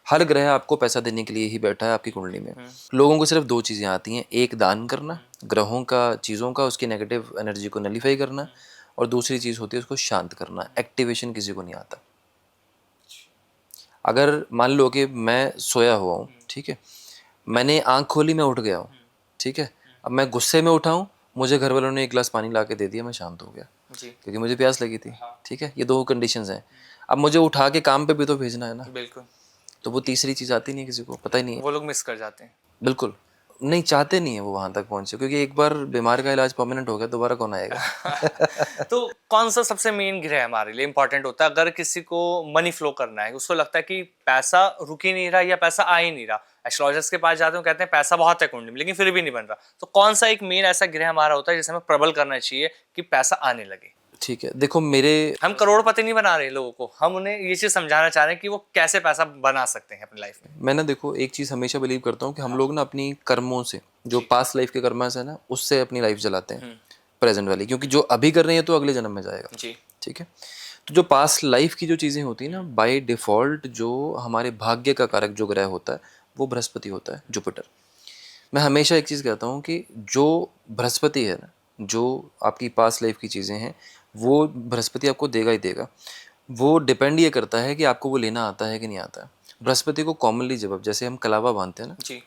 Speaker 2: हर ग्रह आपको पैसा देने के लिए ही बैठा है आपकी कुंडली में। लोगों को सिर्फ दो चीज़ें आती हैं, एक दान करना, ग्रहों का, चीज़ों का, उसकी नेगेटिव एनर्जी को नलीफाई करना, और दूसरी चीज़ होती है उसको शांत करना। एक्टिवेशन किसी को नहीं आता। अगर मान लो कि मैं सोया हुआ हूँ, ठीक है, मैंने आँख खोली, मैं उठ गया हूँ, ठीक है, अब मैं गुस्से में उठा हूँ, मुझे घर वालों ने एक गिलास पानी ला के दे दिया, मैं शांत हो गया
Speaker 1: जी।
Speaker 2: क्योंकि मुझे प्यास लगी थी, ठीक है। ये दो कंडीशंस हैं। अब मुझे उठा के काम पे भी तो भेजना है ना,
Speaker 1: बिल्कुल।
Speaker 2: तो वो तीसरी चीज़ आती नहीं है, किसी को पता ही नहीं है।
Speaker 1: वो लोग मिस कर जाते हैं।
Speaker 2: बिल्कुल नहीं, चाहते नहीं है वो वहाँ तक पहुँचे, क्योंकि एक बार बीमार का इलाज परमानेंट हो गया, दोबारा कौन आएगा।
Speaker 1: तो कौन सा सबसे मेन ग्रह हमारे लिए इंपॉर्टेंट होता है अगर किसी को मनी फ्लो करना है, उसको लगता है कि पैसा रुक ही नहीं रहा या पैसा आ ही नहीं रहा, एस्ट्रोलॉजर्स के पास जाते हैं, कहते हैं पैसा बहुत है कुंडली में लेकिन फिर भी नहीं बन रहा, तो कौन सा एक मेन ऐसा ग्रह हमारा होता है जिसे हमें प्रबल करना चाहिए कि पैसा आने लगे?
Speaker 2: ठीक है, देखो मेरे,
Speaker 1: हम करोड़पति नहीं बना रहे लोगों को, हम उन्हें ये चीज समझाना चाह रहे हैं कि वो कैसे पैसा बना सकते हैं अपनी लाइफ में।
Speaker 2: मैं ना, देखो एक चीज़ हमेशा बिलीव करता हूँ कि हम लोग ना अपनी कर्मों से, जो पास्ट लाइफ के कर्मा से ना, उससे अपनी लाइफ चलाते हैं प्रेजेंट वाली, क्योंकि जो अभी कर रहे हैं तो अगले जन्म में जाएगा।
Speaker 1: जी।
Speaker 2: ठीक है। तो जो पास्ट लाइफ की जो चीज़ें होती हैं ना, बाय डिफ़ॉल्ट जो हमारे भाग्य का कारक जो ग्रह होता है वो बृहस्पति होता है, जुपिटर। मैं हमेशा एक चीज़ कहता हूँ कि जो बृहस्पति है ना, जो आपकी पास्ट लाइफ की चीज़ें हैं, वो बृहस्पति आपको देगा ही देगा। वो डिपेंड ये करता है कि आपको वो लेना आता है कि नहीं आता है। बृहस्पति को कॉमनली, जब जैसे हम कलावा बांधते हैं ना,
Speaker 1: जी।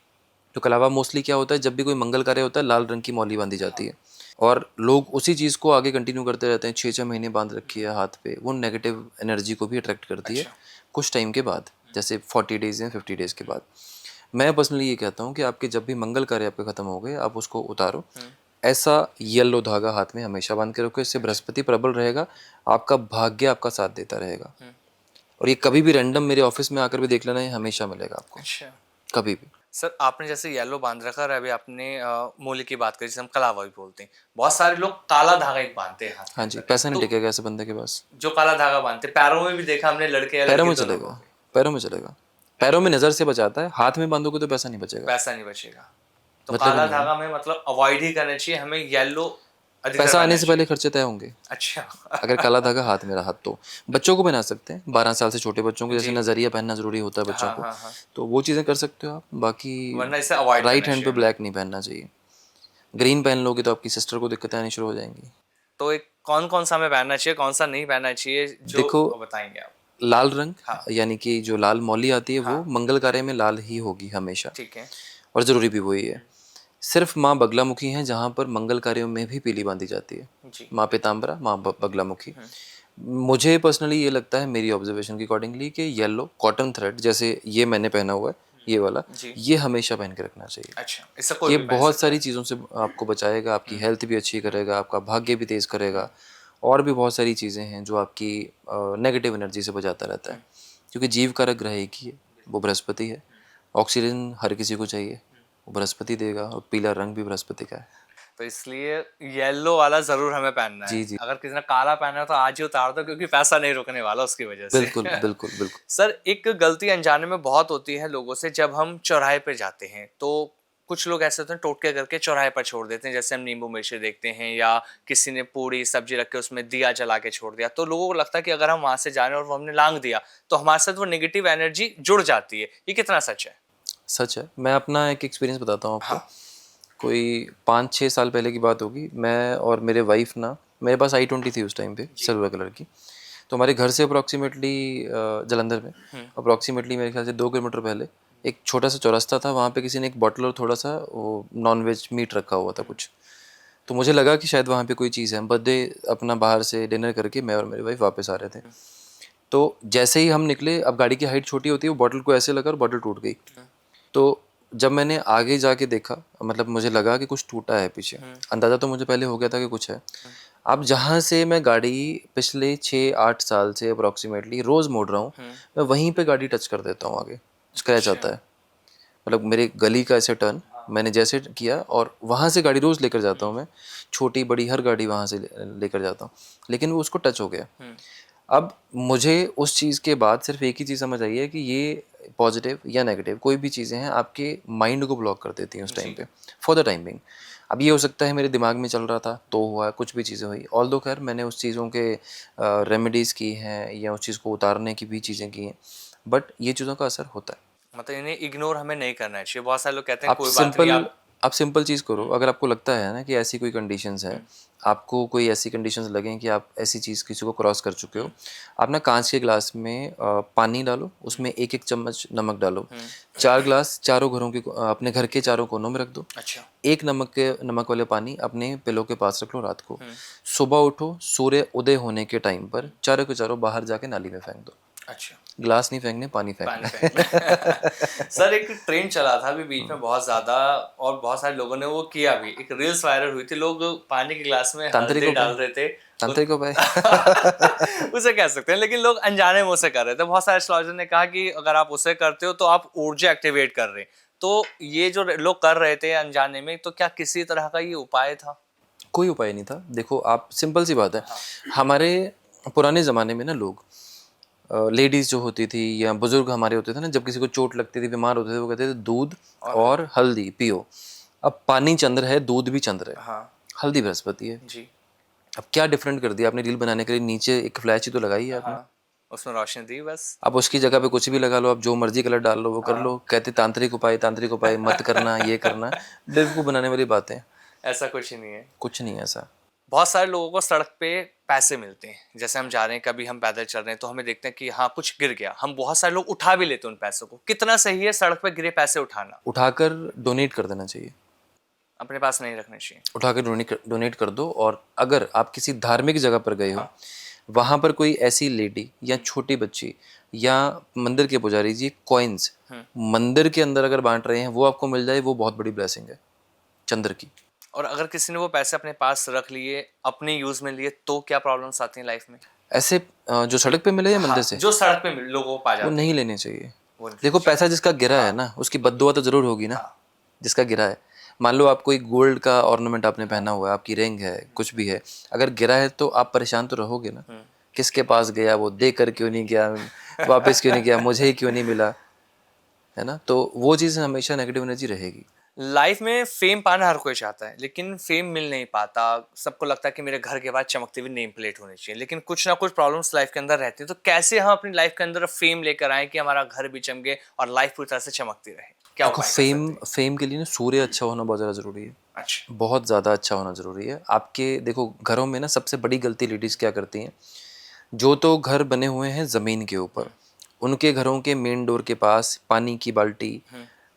Speaker 2: तो कलावा मोस्टली क्या होता है, जब भी कोई मंगल कार्य होता है लाल रंग की मौली बांधी जाती है, और लोग उसी चीज़ को आगे कंटिन्यू करते रहते हैं। 6-6 महीने बांध रखी है हाथ पे, वो नेगेटिव एनर्जी को भी अट्रैक्ट करती है कुछ टाइम के बाद, जैसे 40 डेज़ या 50 डेज़ के बाद। मैं पर्सनली ये कहता हूँ कि आपके जब भी मंगल कार्य आपके ख़त्म हो गए, आप उसको उतारो, ऐसा येलो धागा हाथ में हमेशा बांध के रखो, इससे बृहस्पति प्रबल रहेगा, आपका भाग्य आपका साथ देता रहेगा। और ये कभी भी रैंडम मेरे ऑफिस में आकर भी देख लेना, ये हमेशा मिलेगा आपको,
Speaker 1: अच्छा
Speaker 2: कभी भी।
Speaker 1: सर, आपने जैसे येलो बांध रखा है, अभी आपने मूली की बात करी जिसे हम कलावा भी बोलते हैं, बहुत सारे लोग काला धागा एक बांधते हैं हाथ के
Speaker 2: हाँ जी,
Speaker 1: अंदर।
Speaker 2: पैसा नहीं
Speaker 1: तो
Speaker 2: टिकेगा ऐसे बंदे के पास।
Speaker 1: जो काला धागा बांधते हैं, पैरों में भी देखा हमने, लड़के या
Speaker 2: पैरों
Speaker 1: लड़की
Speaker 2: में
Speaker 1: दोनों
Speaker 2: चलेगा,
Speaker 1: को।
Speaker 2: पैरों में चलेगा, पैरों में नज़र से बचाता है, हाथ में बांधोगे तो पैसा नहीं बचेगा।
Speaker 1: पैसा नहीं बचेगा। तो
Speaker 2: मतलब
Speaker 1: काला
Speaker 2: नहीं है।
Speaker 1: धागा में मतलब अवॉइड ही करना चाहिए, हमें येलो अधिकतर
Speaker 2: पैसा
Speaker 1: पहनना
Speaker 2: आने से
Speaker 1: चाहिए।
Speaker 2: पहले खर्चे तय होंगे।
Speaker 1: अच्छा।
Speaker 2: अगर काला धागा हाथ में रहा तो बच्चों को पहना सकते हैं, 12 साल से छोटे बच्चों को, जैसे
Speaker 1: जी।
Speaker 2: नजरिया पहनना जरूरी होता है बच्चों
Speaker 1: हाँ,
Speaker 2: को,
Speaker 1: हाँ, हाँ।
Speaker 2: तो वो चीज़ें कर सकते हो आप। बाकी
Speaker 1: वरना इसे अवॉइड
Speaker 2: राइट
Speaker 1: करना
Speaker 2: हैंड पे
Speaker 1: चाहिए हमें।
Speaker 2: ब्लैक नहीं पहनना चाहिए। ग्रीन पहन लोगे तो आपकी सिस्टर को दिक्कतें आनी शुरू हो जाएंगी।
Speaker 1: तो एक कौन-कौन सा हमें पहनना चाहिए, कौन-सा नहीं पहनना चाहिए जो
Speaker 2: देखो,
Speaker 1: बताएँगे आप?
Speaker 2: लाल रंग,
Speaker 1: हाँ,
Speaker 2: यानी कि जो लाल मौली आती है वो
Speaker 1: हाँ,
Speaker 2: मंगल कार्य में लाल ही होगी हमेशा,
Speaker 1: ठीक है।
Speaker 2: और ज़रूरी भी वही है। सिर्फ माँ बगलामुखी हैं जहाँ पर मंगल कार्यों में भी पीली बांधी जाती है।
Speaker 1: जी।
Speaker 2: माँ पीताम्बरा, माँ बगलामुखी।
Speaker 1: हुँ,
Speaker 2: मुझे पर्सनली ये लगता है, मेरी ऑब्जर्वेशन के अकॉर्डिंगली, कि येलो कॉटन थ्रेड, जैसे ये मैंने पहना हुआ है, ये वाला,
Speaker 1: जी।
Speaker 2: ये हमेशा पहन के रखना चाहिए।
Speaker 1: अच्छा, इससे कोई
Speaker 2: ये
Speaker 1: भी पहन
Speaker 2: बहुत
Speaker 1: सकता
Speaker 2: सारी
Speaker 1: है।
Speaker 2: चीज़ों से आपको बचाएगा, आपकी
Speaker 1: हुँ,
Speaker 2: हेल्थ भी अच्छी करेगा, आपका भाग्य भी तेज़
Speaker 1: हुँ,
Speaker 2: करेगा, और भी बहुत सारी चीज़ें हैं जो आपकी नेगेटिव एनर्जी से बचाता रहता
Speaker 1: हुँ,
Speaker 2: है। क्योंकि जीव कारक ग्रह एक ही है, वो बृहस्पति है। ऑक्सीजन हर किसी को चाहिए, वो बृहस्पति देगा, और पीला रंग भी बृहस्पति का है।
Speaker 1: तो इसलिए येलो वाला ज़रूर हमें पहनना है।
Speaker 2: जी, जी।
Speaker 1: अगर किसी ने काला पहना है तो आज ही उतार दो, क्योंकि पैसा नहीं रुकने वाला उसकी वजह से।
Speaker 2: बिल्कुल, बिल्कुल, बिल्कुल।
Speaker 1: सर, एक गलती अनजाने में बहुत होती है लोगों से, जब हम चौराहे पे जाते हैं तो कुछ लोग ऐसे होते हैं टोटके करके चौराहे पर छोड़ देते हैं, जैसे हम नींबू मिर्ची देखते हैं, या किसी ने पूड़ी सब्जी रख के उसमें दिया जला के छोड़ दिया, तो लोगों को लगता है कि अगर हम वहां से जा रहे हैं और वो हमने लांग दिया तो हमारे साथ वो नेगेटिव एनर्जी जुड़ जाती है। ये कितना सच है?
Speaker 2: सच है। मैं अपना एक एक्सपीरियंस बताता हूँ आपको।
Speaker 1: हाँ,
Speaker 2: कोई 5-6 साल पहले की बात होगी। मैं और मेरे वाइफ ना, मेरे पास i20 थी उस टाइम पे,
Speaker 1: जी।
Speaker 2: सिल्वर कलर की। तो हमारे घर से अप्रॉक्सीमेटली जालंधर में,
Speaker 1: हम्म,
Speaker 2: अप्रॉक्सीमेटली मेरे ख्याल से 2 किलोमीटर पहले एक छोटा सा चौरास्ता था। वहाँ पे किसी ने एक बॉटल और थोड़ा सा वो नॉन वेज मीट रखा हुआ था कुछ। तो मुझे लगा कि शायद वहाँ पे कोई चीज़ है। बर्थडे अपना बाहर से डिनर करके मैं और मेरी वाइफ वापस आ रहे थे। तो जैसे ही हम निकले, अब गाड़ी की हाइट छोटी होती है, वो बॉटल को ऐसे लगा और बॉटल टूट गई। तो जब मैंने आगे जाके देखा, मतलब मुझे लगा कि कुछ टूटा है पीछे। अंदाज़ा तो मुझे पहले हो गया था कि कुछ है। अब जहाँ से मैं गाड़ी पिछले 6-8 साल से अप्रॉक्सीमेटली रोज़ मोड़ रहा हूँ, मैं वहीं पे गाड़ी टच कर देता हूँ आगे, स्क्रैच
Speaker 1: अच्छा।
Speaker 2: आता है। मतलब मेरे गली का ऐसे टर्न मैंने जैसे किया, और वहाँ से गाड़ी रोज़ लेकर जाता हूँ मैं, छोटी बड़ी हर गाड़ी वहाँ से लेकर जाता हूँ, लेकिन वो उसको टच हो गया। अब मुझे उस चीज़ के बाद सिर्फ एक ही चीज़ समझ आई है कि ये पॉजिटिव या नेगेटिव कोई भी चीज़ें हैं, आपके माइंड को ब्लॉक कर देती हैं उस टाइम
Speaker 1: जी।
Speaker 2: पे, फॉर द टाइम बिंग। अब ये हो सकता है मेरे दिमाग में चल रहा था तो हुआ, कुछ भी चीज़ें हुई, ऑल दो खैर मैंने उस चीज़ों के रेमेडीज़ की हैं या उस चीज़ को उतारने की भी चीज़ें की हैं, बट ये चीज़ों का असर होता है।
Speaker 1: मतलब इन्हें इग्नोर हमें नहीं करना चाहिए। बहुत सारे लोग कहते हैं
Speaker 2: आप
Speaker 1: कोई बात नहीं
Speaker 2: सिंपल
Speaker 1: आप।
Speaker 2: आप सिंपल चीज़ करो। अगर आपको लगता है ना कि ऐसी कोई कंडीशंस हैं, आपको कोई ऐसी कंडीशंस लगें कि आप ऐसी चीज़ किसी को क्रॉस कर चुके हो, आप ना कांच के ग्लास में पानी डालो, उसमें 1-1 चम्मच नमक डालो, 4 ग्लास चारों घरों के अपने घर के चारों कोनों में रख दो।
Speaker 1: अच्छा।
Speaker 2: एक नमक वाले पानी अपने पिलो के पास रख लो रात को। सुबह उठो, सूर्य उदय होने के टाइम पर चारों के चारों बाहर जाके नाली में फेंक दो।
Speaker 1: अच्छा।
Speaker 2: ग्लास नहीं फेंकने, पानी
Speaker 1: पानी
Speaker 2: फेंकना
Speaker 1: फेंकना।
Speaker 2: है।
Speaker 1: सर, एक ट्रेंड चला था अभी बीच में बहुत ज्यादा, और बहुत सारे लोगों ने वो किया भी, एक रील्स वायरल हुई थी, लोग पानी के ग्लास में
Speaker 2: तांत्रिक
Speaker 1: हल्दी
Speaker 2: उपाय,
Speaker 1: डाल रहे थे।
Speaker 2: तांत्रिक उपाय।
Speaker 1: उसे कह सकते हैं, लेकिन लोग अनजाने मुंह से कर रहे थे। बहुत सारे एस्ट्रोलॉजर ने कहा कि अगर आप उसे करते हो तो आप ऊर्जा एक्टिवेट कर रहे हैं। तो ये जो लोग कर रहे थे अनजाने में, तो क्या किसी तरह का ये उपाय था?
Speaker 2: कोई उपाय नहीं था। देखो, आप सिंपल सी बात है,
Speaker 1: हाँ।
Speaker 2: हमारे पुराने ज़माने में ना लोग, लेडीज़ जो होती थी या बुज़ुर्ग हमारे होते थे ना, जब किसी को चोट लगती थी, बीमार होते थे, वो कहते थे दूध
Speaker 1: और
Speaker 2: और हल्दी पियो। अब पानी चंद्र है, दूध भी चंद्र है,
Speaker 1: हाँ।
Speaker 2: हल्दी बृहस्पति है।
Speaker 1: जी।
Speaker 2: अब क्या डिफरेंट कर दिया आपने रील बनाने के लिए? नीचे एक फ्लैश ही तो लगाई है आपने।
Speaker 1: हाँ, उसमें रोशनी दी बस।
Speaker 2: अब उसकी जगह पे कुछ भी लगा लो, आप जो मर्जी कलर डाल लो, वो कर लो। कहते तांत्रिक उपाय मत करना, ये करना। बेवकूफ़ बनाने वाली बातें।
Speaker 1: ऐसा कुछ ही नहीं है।
Speaker 2: कुछ नहीं है ऐसा।
Speaker 1: बहुत सारे लोगों को सड़क पे पैसे मिलते हैं, जैसे हम जा रहे हैं, कभी हम पैदल चल रहे हैं तो हमें देखते हैं कि हाँ कुछ गिर गया, हम बहुत सारे लोग उठा भी लेते हैं उन पैसों को। कितना सही है सड़क पे गिरे पैसे उठाना?
Speaker 2: उठाकर डोनेट कर देना चाहिए।
Speaker 1: अपने पास नहीं रखने चाहिए।
Speaker 2: उठाकर डोनेट कर दो। और अगर आप किसी धार्मिक जगह पर गए हो,
Speaker 1: हाँ।
Speaker 2: वहाँ पर कोई ऐसी लेडी या छोटी बच्ची या मंदिर के पुजारी जी कॉइन्स मंदिर के अंदर अगर बांट रहे हैं, वो आपको मिल जाए, वो बहुत बड़ी ब्लेसिंग है चंद्र की।
Speaker 1: और अगर किसी ने वो पैसे अपने पास रख लिए, अपने यूज में लिए, तो क्या प्रॉब्लम्स आती हैं लाइफ में?
Speaker 2: ऐसे जो सड़क पे मिले या मंदिर
Speaker 1: हाँ,
Speaker 2: से,
Speaker 1: जो सड़क पे लोगों को पा
Speaker 2: वो
Speaker 1: जाते
Speaker 2: नहीं
Speaker 1: हैं।
Speaker 2: लेने चाहिए।
Speaker 1: वो नहीं।
Speaker 2: देखो, पैसा जिसका गिरा है ना, उसकी बद्दुआ तो जरूर होगी ना।
Speaker 1: हाँ।
Speaker 2: जिसका गिरा है, मान लो आप कोई गोल्ड का ऑर्नामेंट आपने पहना हुआ है, आपकी रिंग है, कुछ भी है, अगर गिरा है तो आप परेशान तो रहोगे ना। किसके पास गया, वो दे कर क्यों नहीं गया, वापस क्यों नहीं गया, मुझे ही क्यों नहीं मिला, है ना। तो वो चीज़ हमेशा नेगेटिव एनर्जी रहेगी।
Speaker 1: लाइफ में फेम पाना हर कोई चाहता है, लेकिन फेम मिल नहीं पाता। सबको लगता है कि मेरे घर के बाहर चमकती हुई नेम प्लेट होनी चाहिए, लेकिन कुछ ना कुछ प्रॉब्लम्स लाइफ के अंदर रहती है। तो कैसे हम अपनी लाइफ के अंदर फेम लेकर आए कि हमारा घर भी चमके और लाइफ पूरी तरह से चमकती रहे? क्या
Speaker 2: देखो,
Speaker 1: उपाय कर
Speaker 2: फेम
Speaker 1: सकते हैं?
Speaker 2: फेम के लिए ना सूर्य अच्छा होना बहुत ज़्यादा ज़रूरी है।
Speaker 1: अच्छा।
Speaker 2: बहुत ज़्यादा अच्छा होना ज़रूरी है। आपके देखो घरों में ना सबसे बड़ी गलती लेडीज़ क्या करती हैं, जो तो घर बने हुए हैं ज़मीन के ऊपर, उनके घरों के मेन डोर के पास पानी की बाल्टी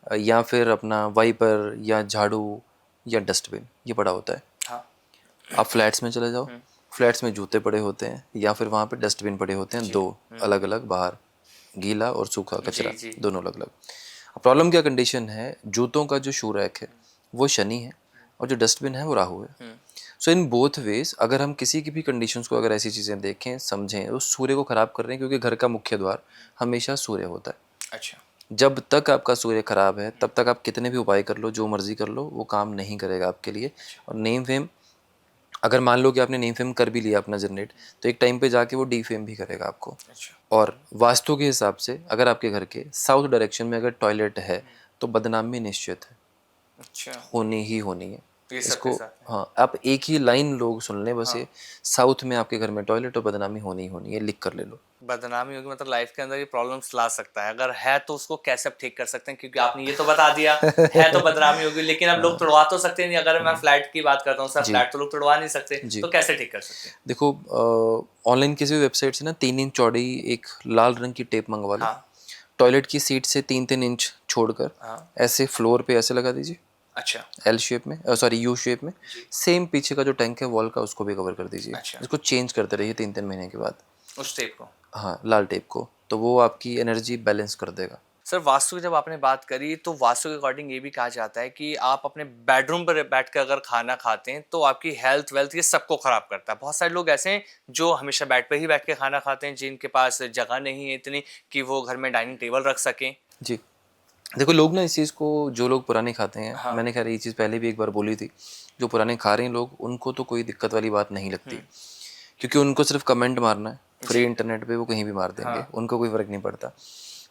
Speaker 2: या फिर अपना वाइपर या झाड़ू या डस्टबिन ये पड़ा होता है।
Speaker 1: हाँ।
Speaker 2: आप फ्लैट्स में चले जाओ, फ्लैट्स में जूते पड़े होते हैं या फिर वहाँ पे डस्टबिन पड़े होते हैं, दो अलग अलग बाहर, गीला और सूखा
Speaker 1: जी
Speaker 2: कचरा
Speaker 1: जी।
Speaker 2: दोनों अलग अलग। प्रॉब्लम क्या कंडीशन है, जूतों का जो शू रैक है वो शनि है और जो डस्टबिन है वो राहु है। सो इन बोथ वेज अगर हम किसी की भी कंडीशंस को अगर ऐसी चीज़ें देखें समझें, तो सूर्य को ख़राब कर रहे हैं, क्योंकि घर का मुख्य द्वार हमेशा सूर्य होता है।
Speaker 1: अच्छा।
Speaker 2: जब तक आपका सूर्य खराब है तब तक आप कितने भी उपाय कर लो, जो मर्जी कर लो, वो काम नहीं करेगा आपके लिए। और नेम फेम, अगर मान लो कि आपने नेम फेम कर भी लिया अपना जनरेट, तो एक टाइम पे जाके वो डी फेम भी करेगा आपको।
Speaker 1: अच्छा।
Speaker 2: और वास्तु के हिसाब से अगर आपके घर के साउथ डायरेक्शन में अगर टॉयलेट है तो बदनामी निश्चित है,
Speaker 1: अच्छा।
Speaker 2: होनी ही होनी है।
Speaker 1: ये सबके
Speaker 2: इसको,
Speaker 1: साथ है।
Speaker 2: हाँ, आप एक ही लाइन लोग सुन लें बस,
Speaker 1: हाँ।
Speaker 2: ये साउथ में आपके घर में टॉयलेट और बदनामी होनी ही होनी है, लिख कर ले लो।
Speaker 1: बदनामी होगी मतलब लाइफ के अंदर ये प्रॉब्लम्स ला सकता है। अगर है तो उसको कैसे आप ठीक कर सकते हैं? क्योंकि आपने ये तो बता दिया है तो बदनामी होगी, लेकिन अब लोग तुड़वा तो सकते नहीं। अगर मैं फ्लैट की बात करता हूँ सर,
Speaker 2: जी
Speaker 1: फ्लैट तो लोग तुड़वा नहीं सकते,
Speaker 2: जी।
Speaker 1: तो कैसे ठीक कर सकते हैं?
Speaker 2: देखो, ऑनलाइन किसी भी वेबसाइट से ना 3 इंच चौड़ी एक लाल रंग की टेप मंगवा लो।
Speaker 1: हाँ।
Speaker 2: टॉयलेट की सीट से 3-3 इंच छोड़कर
Speaker 1: हाँ।
Speaker 2: ऐसे फ्लोर पे ऐसे लगा दीजिए,
Speaker 1: अच्छा।
Speaker 2: एल शेप में, सॉरी यू शेप में।
Speaker 1: जी।
Speaker 2: सेम पीछे का जो टैंक है वॉल का, उसको भी कवर कर दीजिए।
Speaker 1: अच्छा।
Speaker 2: इसको चेंज करते रहिए 3-3 महीने के बाद।
Speaker 1: उस टाइप को।
Speaker 2: हाँ, लाल टेप को, तो वो आपकी एनर्जी बैलेंस कर देगा।
Speaker 1: सर वास्तु की जब आपने बात करी, तो वास्तु के अकॉर्डिंग ये भी कहा जाता है कि आप अपने बेडरूम पर बैठ कर अगर खाना खाते हैं तो आपकी हेल्थ वेल्थ ये सबको खराब करता है। बहुत सारे लोग ऐसे हैं जो हमेशा बेड पर ही बैठ के खाना खाते हैं, जिनके पास जगह नहीं है इतनी कि वो घर में डाइनिंग टेबल रख सकें।
Speaker 2: जी। देखो, लोग ना इस चीज़ को, जो लोग पुराने खाते हैं,
Speaker 1: हाँ।
Speaker 2: मैंने खैर ये चीज़ पहले भी एक बार बोली थी, जो पुराने खा रहे हैं लोग, उनको तो कोई दिक्कत वाली बात नहीं लगती, क्योंकि उनको सिर्फ कमेंट मारना है फ्री
Speaker 1: जी।
Speaker 2: इंटरनेट पे, वो कहीं भी मार देंगे,
Speaker 1: हाँ।
Speaker 2: उनको कोई फ़र्क नहीं पड़ता।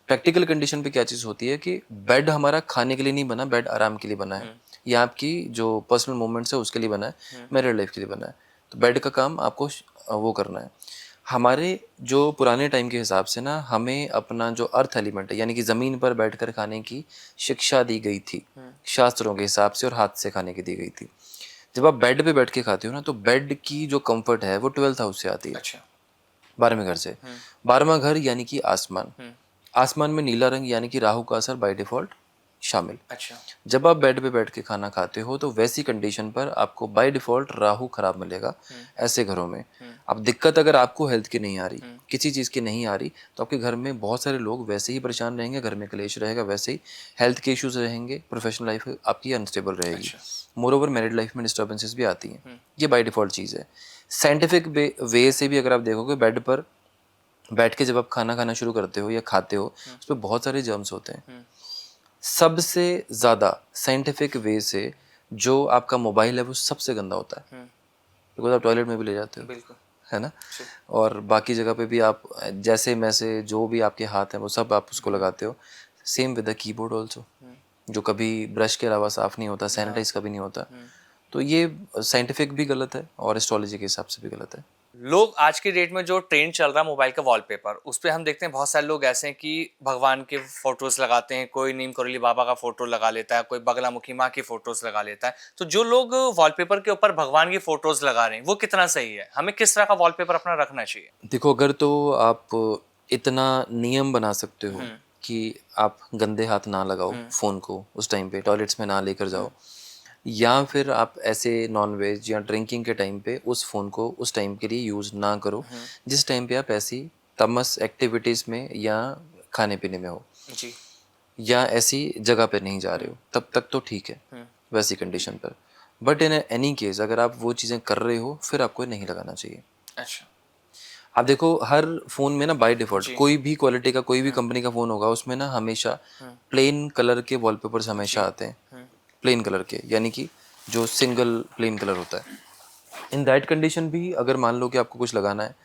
Speaker 2: प्रैक्टिकल कंडीशन पे क्या चीज़ होती है कि बेड हमारा खाने के लिए नहीं बना, बेड आराम के लिए बना है, या आपकी जो पर्सनल मोमेंट्स है उसके लिए बना है, मैरिड लाइफ के लिए बना है। तो बेड का काम आपको वो करना है। हमारे जो पुराने टाइम के हिसाब से ना, हमें अपना जो अर्थ एलिमेंट है, यानी कि ज़मीन पर बैठकर खाने की शिक्षा दी गई थी, शास्त्रों के हिसाब से, और हाथ से खाने की दी गई थी। जब आप बेड पे बैठ के खाते हो ना, तो बेड की जो कंफर्ट है वो 12th हाउस से आती है,
Speaker 1: अच्छा।
Speaker 2: 12वें घर से। 12वां घर यानी कि आसमान, आसमान में नीला रंग यानी कि राहु का असर बाय डिफ़ॉल्ट शामिल।
Speaker 1: अच्छा।
Speaker 2: जब आप बेड पे बैठ के खाना खाते हो तो वैसी कंडीशन पर आपको बाय डिफ़ॉल्ट राहु खराब मिलेगा। ऐसे घरों में अब दिक्कत अगर आपको हेल्थ की नहीं आ रही, किसी चीज़ की नहीं आ रही, तो आपके घर में बहुत सारे लोग वैसे ही परेशान रहेंगे, घर में क्लेश रहेगा, वैसे ही हेल्थ के इश्यूज रहेंगे, प्रोफेशनल लाइफ आपकी अनस्टेबल रहेगी।
Speaker 1: अच्छा।
Speaker 2: मोर ओवर मैरिड लाइफ में डिस्टर्बेंसेस भी आती हैं। ये बाय डिफ़ॉल्ट चीज़ है। साइंटिफिक वे से भी अगर आप देखोगे, बेड पर बैठ के जब आप खाना खाना शुरू करते हो या खाते हो, उस पर बहुत सारे जर्म्स होते हैं। सबसे ज़्यादा साइंटिफिक वे से जो आपका मोबाइल है वो सबसे गंदा होता है, बिकॉज आप टॉयलेट में भी ले जाते हो,
Speaker 1: बिल्कुल।
Speaker 2: है ना।
Speaker 1: जी।
Speaker 2: और बाकी जगह पे भी आप जैसे मैसे जो भी आपके हाथ हैं वो सब आप उसको लगाते हो। Same with the keyboard also, जो कभी ब्रश के अलावा साफ़ नहीं होता, सैनिटाइज कभी नहीं होता। तो ये साइंटिफिक भी गलत है और एस्ट्रोलॉजी के हिसाब से भी गलत है।
Speaker 1: लोग आज की डेट में जो ट्रेंड चल रहा है मोबाइल का वॉलपेपर, उस पे हम देखते हैं बहुत सारे लोग ऐसे हैं कि भगवान के फोटोज लगाते हैं, कोई नीम करोली बाबा का फोटो लगा लेता है, कोई बगलामुखी माँ की फोटोज लगा लेता है। तो जो लोग वॉलपेपर के ऊपर भगवान की फोटोज लगा रहे हैं, वो कितना सही है? हमें किस तरह का वॉलपेपर अपना रखना चाहिए?
Speaker 2: देखो, अगर तो आप इतना नियम बना सकते हो कि आप गंदे हाथ ना लगाओ फ़ोन को, उस टाइम पे टॉयलेट्स में ना लेकर जाओ, या फिर आप ऐसे नॉन वेज या ड्रिंकिंग के टाइम पे उस फ़ोन को उस टाइम के लिए यूज़ ना करो, जिस टाइम पे आप ऐसी तमस एक्टिविटीज़ में या खाने पीने में हो,
Speaker 1: जी।
Speaker 2: या ऐसी जगह पे नहीं जा रहे हो, तब तक तो ठीक है वैसी कंडीशन पर। बट इन एनी केस अगर आप वो चीज़ें कर रहे हो, फिर आपको नहीं लगाना चाहिए।
Speaker 1: अच्छा।
Speaker 2: आप देखो, हर फ़ोन में ना बाय डिफ़ॉल्ट
Speaker 1: जी।
Speaker 2: कोई भी क्वालिटी का कोई भी कंपनी का फ़ोन होगा, उसमें ना हमेशा प्लेन कलर के वॉलपेपर्स हमेशा आते हैं। प्लेन कलर के, यानी कि जो सिंगल प्लेन कलर होता है। इन दैट कंडीशन भी अगर मान लो कि आपको कुछ लगाना है,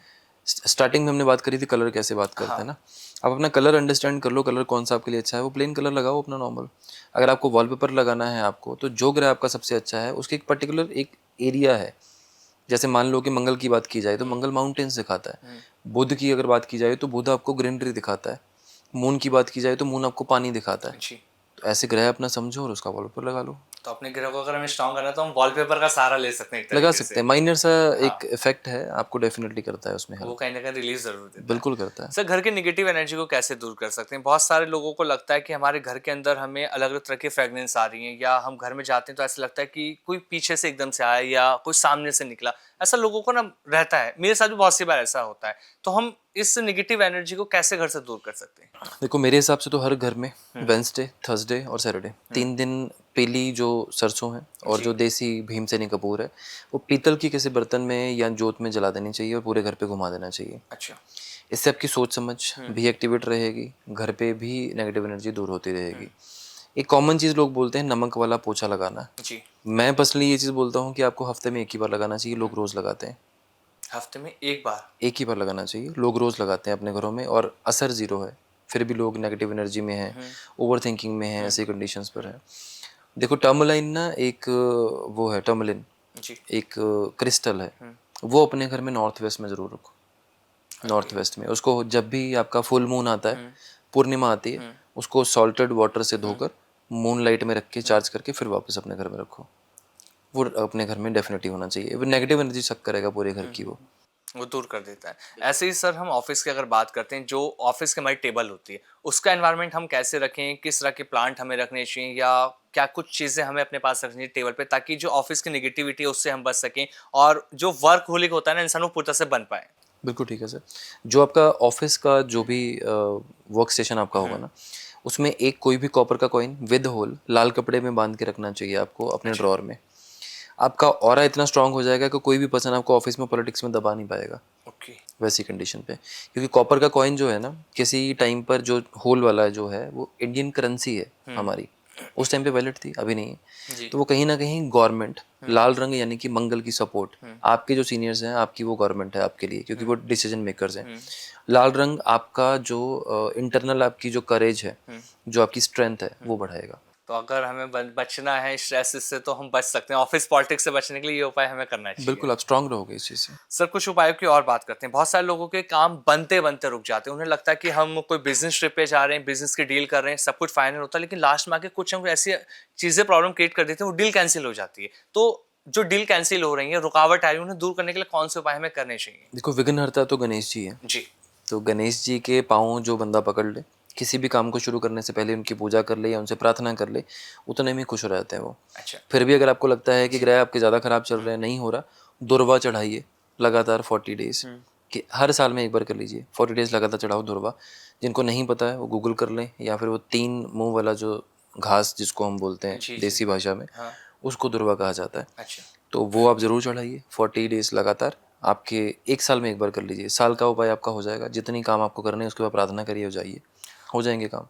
Speaker 2: स्टार्टिंग में हमने बात करी थी कलर कैसे बात करते हैं ना, आप अपना कलर अंडरस्टैंड कर लो, कलर कौन सा आपके लिए अच्छा है, वो प्लेन कलर लगाओ अपना नॉर्मल। अगर आपको वॉलपेपर लगाना है आपको, तो जो ग्रह आपका सबसे अच्छा है उसके एक पर्टिकुलर एक एरिया है। जैसे मान लो कि मंगल की बात की जाए तो मंगल माउंटेन्स दिखाता है। बुध की अगर बात की जाए तो बुध आपको ग्रीनरी दिखाता है। मून की बात की जाए तो मून आपको पानी दिखाता है।
Speaker 1: जी।
Speaker 2: तो ऐसे ग्रह अपना समझो और उसका वॉलपेपर लगा लो।
Speaker 1: तो अपने ग्रह को अगर हमें स्ट्रांग करना है तो हम वॉलपेपर का सहारा ले सकते हैं एक
Speaker 2: लगा
Speaker 1: तरीके
Speaker 2: सकते
Speaker 1: से।
Speaker 2: हैं, माइनर सा
Speaker 1: हाँ,
Speaker 2: एक इफेक्ट है, आपको डेफिनेटली करता है उसमें
Speaker 1: वो
Speaker 2: हेल्प।
Speaker 1: कहीं ना कहीं रिलीज जरूर देता है।
Speaker 2: बिल्कुल करता है।
Speaker 1: सर, घर की नेगेटिव एनर्जी को कैसे दूर कर सकते हैं? बहुत सारे लोगों को लगता है कि हमारे घर के अंदर हमें अलग अलग तरह की फ्रेग्रेंस आ रही है, या हम घर में जाते हैं तो ऐसा लगता है कि कोई पीछे से एकदम से आया या कोई सामने से निकला। ऐसा लोगों को ना रहता है, मेरे साथ भी बहुत सी बार ऐसा होता है। तो हम इस नेगेटिव एनर्जी को कैसे घर से दूर कर सकते हैं?
Speaker 2: देखो मेरे हिसाब से तो हर घर में वेंसडे, थर्सडे और सैटरडे 3 दिन पीली जो सरसों है और
Speaker 1: जी।
Speaker 2: जो देसी भीमसेनी कपूर है, वो पीतल की किसी बर्तन में या जोत में जला देनी चाहिए और पूरे घर पे घुमा देना चाहिए।
Speaker 1: अच्छा।
Speaker 2: इससे आपकी सोच समझ भी एक्टिवेट रहेगी, घर पे भी नेगेटिव एनर्जी दूर होती रहेगी। एक कॉमन चीज़ लोग बोलते हैं नमक वाला पोछा लगाना।
Speaker 1: जी।
Speaker 2: मैं पर्सनली ये चीज़ बोलता हूँ कि आपको हफ्ते में एक ही बार लगाना चाहिए, लोग रोज़ लगाते हैं।
Speaker 1: हफ्ते में एक बार?
Speaker 2: एक ही बार लगाना चाहिए, लोग रोज़ लगाते हैं अपने घरों में और असर ज़ीरो है। फिर भी लोग नेगेटिव एनर्जी में हैं, ओवर थिंकिंग में हैं, ऐसी कंडीशंस पर हैं। देखो टर्मलाइन ना एक वो है टर्मलिन,
Speaker 1: जी।
Speaker 2: एक क्रिस्टल है। वो अपने घर में नॉर्थ वेस्ट में ज़रूर रखो। नॉर्थ वेस्ट में उसको जब भी आपका फुल मून आता है, पूर्णिमा आती है, उसको सॉल्टेड वाटर से धोकर मून लाइट में रख के चार्ज करके फिर वापस अपने घर में रखो। वो अपने घर में डेफिनेटली होना चाहिए। वो नेगेटिव एनर्जी सक करेगा पूरे घर की
Speaker 1: वो दूर कर देता है। ऐसे ही सर, हम ऑफिस की अगर बात करते हैं, जो ऑफिस की हमारी टेबल होती है, उसका एनवायरनमेंट हम कैसे रखें? किस तरह के प्लांट हमें रखने चाहिए, या क्या कुछ चीज़ें हमें अपने पास रखनी चाहिए टेबल पे, ताकि जो ऑफिस की नेगेटिविटी है उससे हम बच सकें, और जो वर्कहोलिक होता है ना इंसान, वो पूरी तरह से बन पाए?
Speaker 2: बिल्कुल ठीक है सर। जो आपका ऑफिस का जो भी वर्क स्टेशन आपका होगा ना, उसमें एक कोई भी कॉपर का कॉइन विद होल लाल कपड़े में बांध के रखना चाहिए आपको अपने
Speaker 1: अच्छा।
Speaker 2: ड्रॉअर में। आपका ऑरा इतना स्ट्रांग हो जाएगा कि कोई भी पर्सन आपको ऑफिस में पॉलिटिक्स में दबा नहीं पाएगा
Speaker 1: ओके।
Speaker 2: वैसी कंडीशन पे। क्योंकि कॉपर का कॉइन जो है ना, किसी टाइम पर जो होल वाला जो है वो इंडियन करेंसी है हमारी। उस टाइम पे वैलिड थी, अभी नहीं है।
Speaker 1: जी।
Speaker 2: तो वो कहीं ना कहीं गवर्नमेंट लाल रंग यानी कि मंगल की सपोर्ट, आपके जो सीनियर्स हैं आपकी वो गवर्नमेंट है आपके लिए, क्योंकि वो डिसीजन मेकर्स हैं। लाल रंग आपका जो इंटरनल आपकी जो करेज है, जो आपकी स्ट्रेंथ है वो बढ़ाएगा।
Speaker 1: तो अगर हमें बचना है स्ट्रेस से, तो हम बच सकते हैं। ऑफिस पॉलिटिक्स से बचने के लिए ये उपाय हमें करना चाहिए।
Speaker 2: बिल्कुल आप स्ट्रांग रहोगे इस चीज़ से।
Speaker 1: सर, कुछ उपायों की और बात करते हैं। बहुत सारे लोगों के काम बनते बनते रुक जाते हैं। उन्हें लगता है कि हम कोई बिजनेस ट्रिप पे जा रहे हैं, बिजनेस की डील कर रहे हैं, सब कुछ फाइनल होता है, लेकिन लास्ट में आके कुछ ना कुछ ऐसी चीजें प्रॉब्लम क्रिएट कर देते हैं, वो डील कैंसिल हो जाती है। तो जो डील कैंसिल हो रही है, रुकावट आ रही है, उन्हें दूर करने के लिए कौन से उपाय हमें करने चाहिए?
Speaker 2: देखो विघ्नहर्ता तो गणेश जी है।
Speaker 1: जी।
Speaker 2: तो गणेश जी के पाँव जो बंदा पकड़ ले, किसी भी काम को शुरू करने से पहले उनकी पूजा कर ले या उनसे प्रार्थना कर ले, उतने में खुश हो जाते हैं वो।
Speaker 1: अच्छा।
Speaker 2: फिर भी अगर आपको लगता है कि ग्रह आपके ज़्यादा खराब चल रहे हैं, नहीं हो रहा, दुर्वा चढ़ाइए लगातार 40 डेज। कि हर साल में एक बार कर लीजिए, 40 डेज लगातार चढ़ाओ दुर्वा। जिनको नहीं पता है वो गूगल कर लें, या फिर वो 3 मुंह वाला जो घास जिसको हम बोलते हैं
Speaker 1: जी। जी।
Speaker 2: देसी भाषा में,
Speaker 1: हाँ।
Speaker 2: उसको दुर्वा कहा जाता है।
Speaker 1: अच्छा।
Speaker 2: तो वो आप ज़रूर चढ़ाइए 40 डेज लगातार। आपके एक साल में एक बार कर लीजिए, साल का उपाय आपका हो जाएगा। जितनी काम आपको करने हैं उसके बाद प्रार्थना करिए, हो जाइए, हो जाएंगे काम।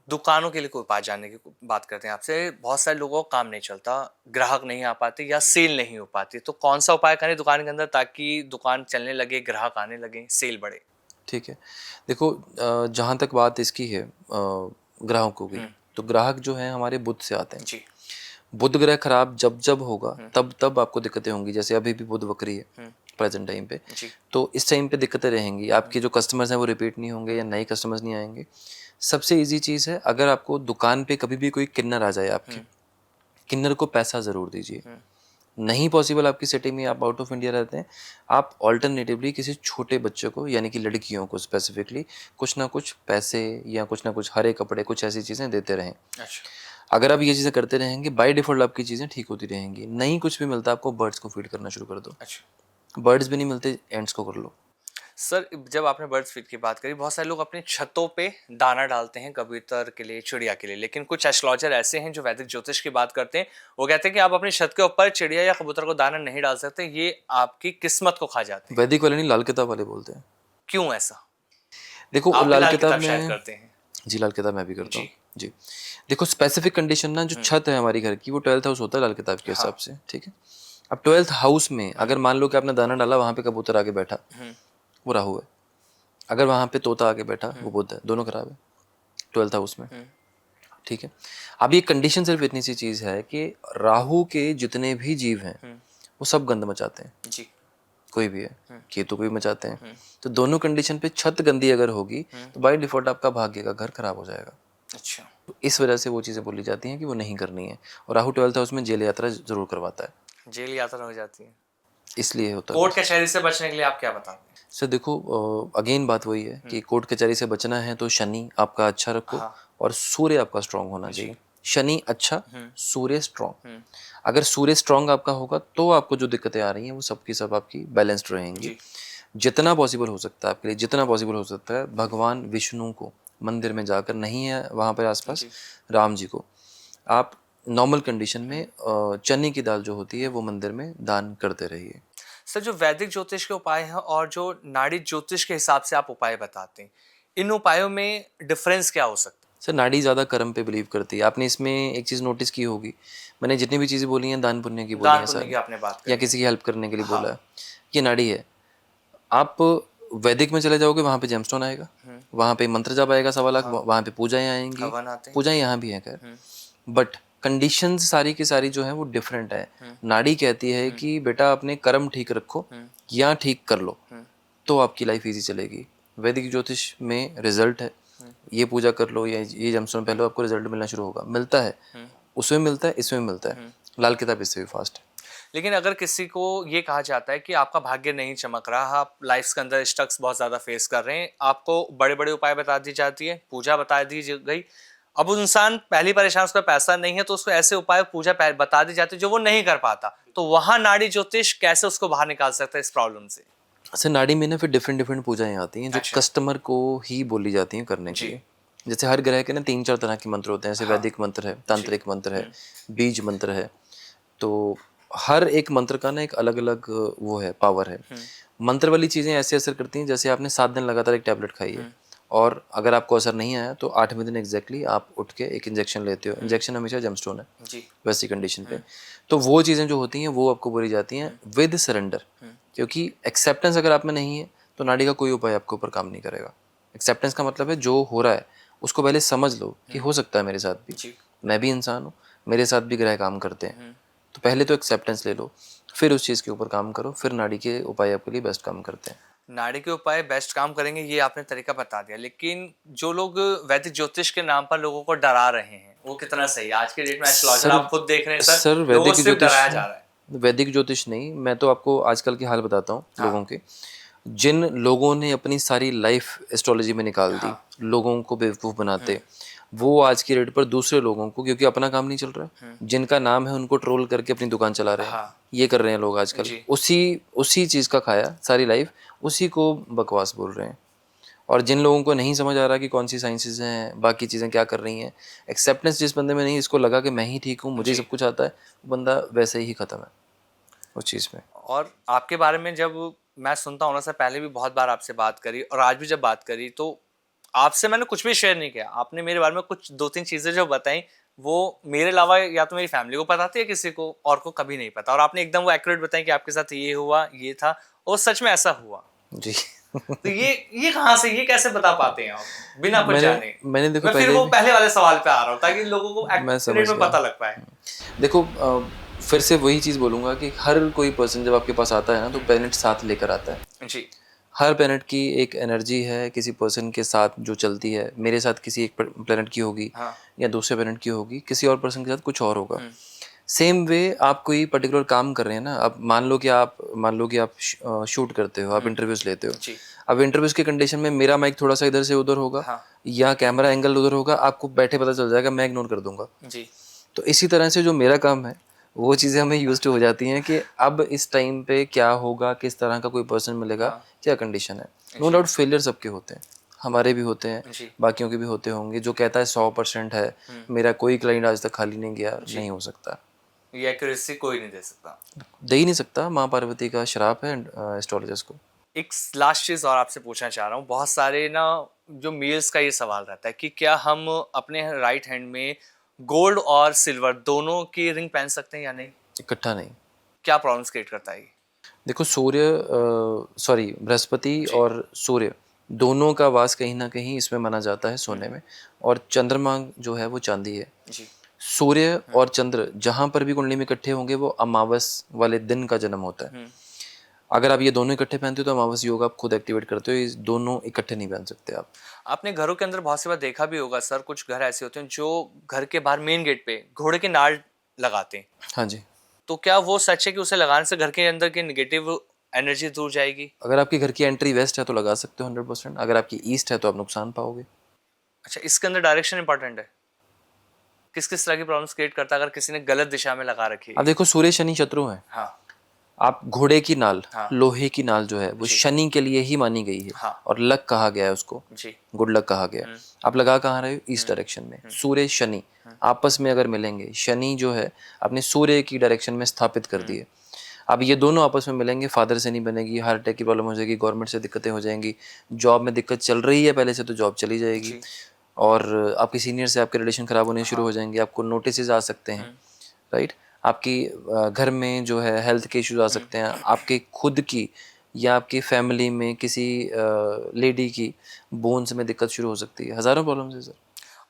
Speaker 1: दुकानों के लिए कोई उपाय जानने की बात करते हैं आपसे। बहुत सारे लोगों का काम नहीं चलता, ग्राहक नहीं आ पाते, या सेल नहीं हो पाती, तो कौन सा उपाय करें दुकान के अंदर ताकि दुकान चलने लगे, ग्राहक आने लगे, सेल बढ़े?
Speaker 2: ठीक है। देखो जहाँ तक बात इसकी है ग्राहकों की, तो ग्राहक जो है हमारे बुध से आते हैं।
Speaker 1: जी।
Speaker 2: बुध ग्रह खराब जब जब होगा तब तब आपको दिक्कतें होंगी। जैसे अभी भी बुध वक्री है प्रेजेंट टाइम पे,
Speaker 1: जी।
Speaker 2: तो इस टाइम पे दिक्कतें रहेंगी। आपके जो कस्टमर्स हैं वो रिपीट नहीं होंगे या नए कस्टमर्स नहीं आएंगे। सबसे इजी चीज़ है, अगर आपको दुकान पे कभी भी कोई किन्नर आ जाए आपके, किन्नर को पैसा ज़रूर दीजिए। नहीं पॉसिबल आपकी सिटी में, आप आउट ऑफ इंडिया रहते हैं, आप ऑल्टरनेटिवली किसी छोटे बच्चे को यानी कि लड़कियों को स्पेसिफिकली कुछ ना कुछ पैसे या कुछ ना कुछ हरे कपड़े, कुछ ऐसी चीज़ें देते रहें।
Speaker 1: अच्छा।
Speaker 2: अगर आप ये चीज़ें करते रहेंगे, बाय डिफ़ॉल्ट आपकी चीज़ें ठीक होती रहेंगी। नहीं कुछ भी मिलता आपको, बर्ड्स को फीड करना शुरू कर दो।
Speaker 1: अच्छा।
Speaker 2: बर्ड्स भी नहीं मिलते, एंड्स को कर लो।
Speaker 1: सर, जब आपने बर्ड्स फीड की बात करी, बहुत सारे लोग अपनी छतों पे दाना डालते हैं कबूतर के लिए, चिड़िया के लिए, लेकिन कुछ एस्ट्रोलॉजर ऐसे हैं जो वैदिक ज्योतिष की बात करते हैं। वो कहते हैं कि आप अपनी छत के ऊपर चिड़िया या कबूतर को दाना नहीं डाल सकते, ये आपकी किस्मत को खा जाते हैं।
Speaker 2: वैदिक वाले नहीं, लाल किताब वाले बोलते हैं।
Speaker 1: क्यों ऐसा?
Speaker 2: देखो
Speaker 1: आप भी
Speaker 2: लाल
Speaker 1: लाल
Speaker 2: किताब
Speaker 1: किताब शायद
Speaker 2: में,
Speaker 1: करते हैं।
Speaker 2: जी लाल किताब मैं भी करता
Speaker 1: जी।
Speaker 2: हूँ। जी देखो स्पेसिफिक कंडीशन ना, जो छत है हमारी घर की वो 12th हाउस होता है लाल किताब के हिसाब से, ठीक है। अब 12th हाउस में अगर मान लो कि आपने दाना डाला, वहाँ पे कबूतर आके बैठा, वो राहु है। अगर वहाँ पे तोता आके बैठा वो बुध है, दोनों खराब है 12th हाउस में। ठीक है। अब ये कंडीशन सिर्फ इतनी सी चीज़ है कि राहु के जितने भी जीव हैं वो सब गंद मचाते हैं,
Speaker 1: जी।
Speaker 2: कोई भी है, केतु को भी मचाते हैं। तो दोनों कंडीशन पे छत गंदी अगर होगी तो बाय डिफॉल्ट आपका भाग्य का घर खराब हो जाएगा।
Speaker 1: अच्छा।
Speaker 2: तो इस वजह से वो चीज़ें बोली जाती हैं कि वो नहीं करनी है। और राहु 12th हाउस में जेल यात्रा जरूर करवाता है,
Speaker 1: जेल यात्रा हो जाती है।
Speaker 2: इसलिए होता है।
Speaker 1: कोर्ट कचहरी से बचने के लिए आप क्या बताते हैं?
Speaker 2: सर देखो, अगेन बात वही है कि कोर्ट कचहरी से बचना है तो शनि आपका अच्छा रखो और सूर्य आपका स्ट्रांग होना चाहिए। शनि अच्छा, सूर्य स्ट्रांग। अगर सूर्य स्ट्रांग आपका होगा तो आपको जो दिक्कतें आ रही हैं वो सब की सब आपकी बैलेंस्ड रहेंगी। जितना पॉसिबल हो सकता है आपके लिए, जितना पॉसिबल हो सकता है, भगवान विष्णु को मंदिर में जाकर, नहीं है वहाँ पर आसपास, राम जी को आप नॉर्मल कंडीशन में चने की दाल जो होती है वो मंदिर में दान करते रहिए।
Speaker 1: सर, जो वैदिक ज्योतिष के उपाय हैं और जो नाड़ी ज्योतिष के हिसाब से आप उपाय बताते हैं, इन उपायों में डिफरेंस क्या हो सकता है?
Speaker 2: सर नाड़ी ज़्यादा कर्म पे बिलीव करती है। आपने इसमें एक चीज़ नोटिस की होगी, मैंने जितनी भी चीज़ें बोली हैं दान पुण्य की बोली
Speaker 1: दान
Speaker 2: हैं
Speaker 1: पुण्य की
Speaker 2: सारी,
Speaker 1: आपने बात
Speaker 2: या
Speaker 1: करी है।
Speaker 2: किसी की हेल्प करने के लिए बोला है। ये नाड़ी है। आप वैदिक में चले जाओगे वहाँ पे जेमस्टोन आएगा, वहाँ पे मंत्र जाप आएगा 1.25 लाख, वहाँ पे पूजाएं आएंगी,
Speaker 1: हवन आते हैं।
Speaker 2: पूजाएं यहाँ भी हैं खैर, बट कंडीशंस सारी की सारी जो है वो डिफरेंट है। नाड़ी कहती है कि बेटा अपने कर्म ठीक रखो या ठीक कर लो तो आपकी लाइफ इजी चलेगी। वैदिक ज्योतिष में रिजल्ट है, ये पूजा कर लो या ये जमस्टोन पहले आपको रिजल्ट मिलना शुरू होगा। मिलता है, उसमें मिलता है, इसमें मिलता है। लाल किताब इससे भी फास्ट है।
Speaker 1: लेकिन अगर किसी को ये कहा जाता है कि आपका भाग्य नहीं चमक रहा, आप लाइफ के अंदर स्ट्रक्स बहुत ज़्यादा फेस कर रहे हैं, आपको बड़े बड़े उपाय बता दी जाती है, पूजा बता दी गई, अब वो इंसान पहली परेशान, उसका पैसा नहीं है तो उसको ऐसे उपाय पूजा बता दी जाती है जो वो नहीं कर पाता, तो वहाँ नाड़ी ज्योतिष कैसे उसको बाहर निकाल सकता है इस प्रॉब्लम से?
Speaker 2: अच्छा, नाड़ी में ना फिर डिफरेंट डिफरेंट पूजाएं आती हैं जो
Speaker 1: अच्छा।
Speaker 2: कस्टमर को ही बोली जाती हैं करने के
Speaker 1: जी।
Speaker 2: लिए। जैसे हर ग्रह के ना 3-4 तरह के मंत्र होते हैं। जैसे वैदिक मंत्र है, तांत्रिक मंत्र है, बीज मंत्र है। तो हर एक मंत्र का ना एक अलग अलग वो है, पावर है। मंत्र वाली चीज़ें ऐसे असर करती हैं जैसे आपने 7 दिन लगातार एक टैबलेट खाई है और अगर आपको असर नहीं आया तो 8वें दिन एग्जैक्टली आप उठ के एक इंजेक्शन लेते हो। इंजेक्शन हमेशा जेमस्टोन है
Speaker 1: जी।
Speaker 2: वैसी कंडीशन पे। तो वो चीज़ें जो होती हैं वो आपको बोली जाती हैं विद सरेंडर, क्योंकि एक्सेप्टेंस अगर आप में नहीं है तो नाड़ी का कोई उपाय आपके ऊपर काम नहीं करेगा। एक्सेप्टेंस का मतलब है जो हो रहा है उसको पहले समझ लो कि हो सकता है मेरे साथ भी,
Speaker 1: जी।
Speaker 2: मैं भी इंसान हूँ, मेरे साथ भी ग्रह काम करते हैं। तो पहले तो एक्सेप्टेंस ले लो, फिर उस चीज़ के ऊपर काम करो, फिर नाड़ी के उपाय आपके लिए बेस्ट काम करते हैं।
Speaker 1: नाड़ी के उपाय बेस्ट काम करेंगे, ये आपने तरीका बता दिया, लेकिन जो लोग वैदिक ज्योतिष के नाम पर लोगों को डरा रहे हैं वो कितना सही है? आज के डेट में एस्ट्रोलॉजर आप खुद देख रहे हैं सर,
Speaker 2: सर
Speaker 1: लोगों को सिर्फ डराया जा रहा है।
Speaker 2: वैदिक ज्योतिष नहीं, मैं तो आपको आजकल की हाल बताता हूँ लोगों के। जिन लोगों ने अपनी सारी लाइफ एस्ट्रोलॉजी में निकाल दी, लोगों को बेवकूफ़ बनाते, वो आज की डेट पर दूसरे लोगों को, क्योंकि अपना काम नहीं चल रहा है, जिनका नाम है उनको ट्रोल करके अपनी दुकान चला रहे हैं। ये कर रहे हैं लोग आजकल। उसी उसी चीज़ का खाया सारी लाइफ, उसी को बकवास बोल रहे हैं। और जिन लोगों को नहीं समझ आ रहा कि कौन सी साइंसेज हैं, बाकी चीज़ें क्या कर रही हैं, एक्सेप्टेंस जिस बंदे में नहीं, इसको लगा कि मैं ही ठीक हूँ, मुझे सब कुछ आता है, वो बंदा वैसे ही ख़त्म है उस चीज़ में।
Speaker 1: और आपके बारे में जब मैं सुनता हूँ ना सर, पहले भी बहुत बार आपसे बात करी और आज भी जब बात करी तो आपसे मैंने कुछ भी शेयर नहीं किया। आपने मेरे बारे में कुछ 2-3 चीज़ें जो बताई वो मेरे अलावा या तो मेरी फैमिली को पता थी या किसी को और को कभी नहीं पता, और आपने एकदम वो एक्यूरेट बताई कि आपके साथ ये हुआ, ये था, और सच में ऐसा हुआ।
Speaker 2: जी।
Speaker 1: तो ये कहाँ से, ये कैसे बता पाते हैं आप बिना कुछ जाने?
Speaker 2: मैंने देखो
Speaker 1: मैं फिर
Speaker 2: पहले
Speaker 1: वो
Speaker 2: भी,
Speaker 1: पहले वाले सवाल पे आ रहा हूँ ताकि लोगों को
Speaker 2: मैं
Speaker 1: एक्यूरेट
Speaker 2: समझ
Speaker 1: में
Speaker 2: गया।
Speaker 1: पता लग पाए।
Speaker 2: देखो फिर से वही चीज़ बोलूँगा कि हर कोई पर्सन जब आपके पास आता है ना तो प्लेनेट साथ लेकर आता है।
Speaker 1: जी।
Speaker 2: हर प्लेनेट की एक एनर्जी है किसी पर्सन के साथ जो चलती है। मेरे साथ किसी एक प्लेनेट की होगी, या दूसरे प्लेनेट की होगी, किसी और पर्सन के साथ कुछ और होगा। सेम वे आप कोई पर्टिकुलर काम कर रहे हैं ना, अब मान लो कि आप शूट करते हो, आप इंटरव्यूज लेते हो। अब इंटरव्यूज के कंडीशन में मेरा माइक थोड़ा सा इधर से उधर होगा, या कैमरा एंगल उधर होगा, आपको बैठे पता चल जाएगा, मैं इग्नोर कर दूंगा।
Speaker 1: जी।
Speaker 2: तो इसी तरह से जो मेरा काम है वो चीज़ें हमें यूज टू हो जाती हैं कि अब इस टाइम पे क्या होगा, किस तरह का कोई पर्सन मिलेगा, क्या कंडीशन है। नो डाउट फेलियर सबके होते हैं, हमारे भी होते हैं, बाकियों के भी होते होंगे। जो कहता है 100% है, मेरा कोई क्लाइंट आज तक खाली नहीं गया, नहीं हो सकता।
Speaker 1: ये एक्यूरेसी कोई नहीं दे सकता,
Speaker 2: दे ही नहीं सकता। माँ पार्वती का श्राप है एस्ट्रोलॉजर्स को।
Speaker 1: एक लास्ट चीज और आपसे पूछना चाह रहा हूँ, बहुत सारे ना जो मेल्स का ये सवाल रहता है कि क्या हम अपने राइट हैंड में गोल्ड और सिल्वर दोनों की रिंग पहन सकते हैं या नहीं?
Speaker 2: इकट्ठा नहीं।
Speaker 1: क्या प्रॉब्लम्स क्रिएट करता है ये?
Speaker 2: देखो बृहस्पति और सूर्य दोनों का वास कहीं ना कहीं इसमें माना जाता है सोने में। और चंद्रमा जो है वो चांदी है।
Speaker 1: जी।
Speaker 2: सूर्य और चंद्र जहां पर भी कुंडली में इकट्ठे होंगे वो अमावस वाले दिन का जन्म होता है। अगर आप ये दोनों इकट्ठे पहनते हो तो अमावस योग आप खुद एक्टिवेट करते हो, ये दोनों इकट्ठे नहीं पहन सकते आप।
Speaker 1: आपने घरों के अंदर बहुत सी बार देखा भी होगा सर, कुछ घर ऐसे होते हैं जो घर के बाहर मेन गेट पे घोड़े की नाल लगाते हैं।
Speaker 2: हाँ जी।
Speaker 1: तो क्या वो सच है कि उसे लगाने से घर के अंदर की नेगेटिव एनर्जी दूर जाएगी?
Speaker 2: अगर आपके घर की एंट्री वेस्ट है तो लगा सकते हो 100%। अगर आपकी ईस्ट है तो आप नुकसान पाओगे।
Speaker 1: अच्छा, इसके अंदर डायरेक्शन इंपॉर्टेंट है? किस किस तरह की प्रॉब्लम्स क्रिएट करता है अगर किसी ने गलत दिशा में लगा रखी है?
Speaker 2: अब देखो, सूर्य शनि शत्रु है।
Speaker 1: हाँ।
Speaker 2: आप घोड़े की नाल,
Speaker 1: हाँ।
Speaker 2: लोहे की नाल जो है वो शनि के लिए ही मानी गई है।
Speaker 1: हाँ।
Speaker 2: और लक कहा गया है उसको,
Speaker 1: जी।
Speaker 2: गुड लक कहा गया। आप लगा कहाँ रहे हो? ईस्ट डायरेक्शन में। सूर्य शनि आपस में अगर मिलेंगे, शनि जो है अपने सूर्य की डायरेक्शन में स्थापित कर दिए, अब ये दोनों आपस में मिलेंगे, फादर से नहीं बनेगी, हार्ट अटैक की प्रॉब्लम हो जाएगी, गवर्नमेंट से दिक्कतें हो जाएंगी, जॉब में दिक्कत चल रही है पहले से तो जॉब चली जाएगी, और आपके सीनियर से आपके रिलेशन खराब होने शुरू हो जाएंगे, आपको नोटिस आ सकते हैं, राइट। आपकी घर में जो है हेल्थ के इश्यूज आ सकते हैं, आपके खुद की या आपकी फैमिली में किसी लेडी की बोन्स में दिक्कत शुरू हो सकती है, हज़ारों प्रॉब्लम्स है सर।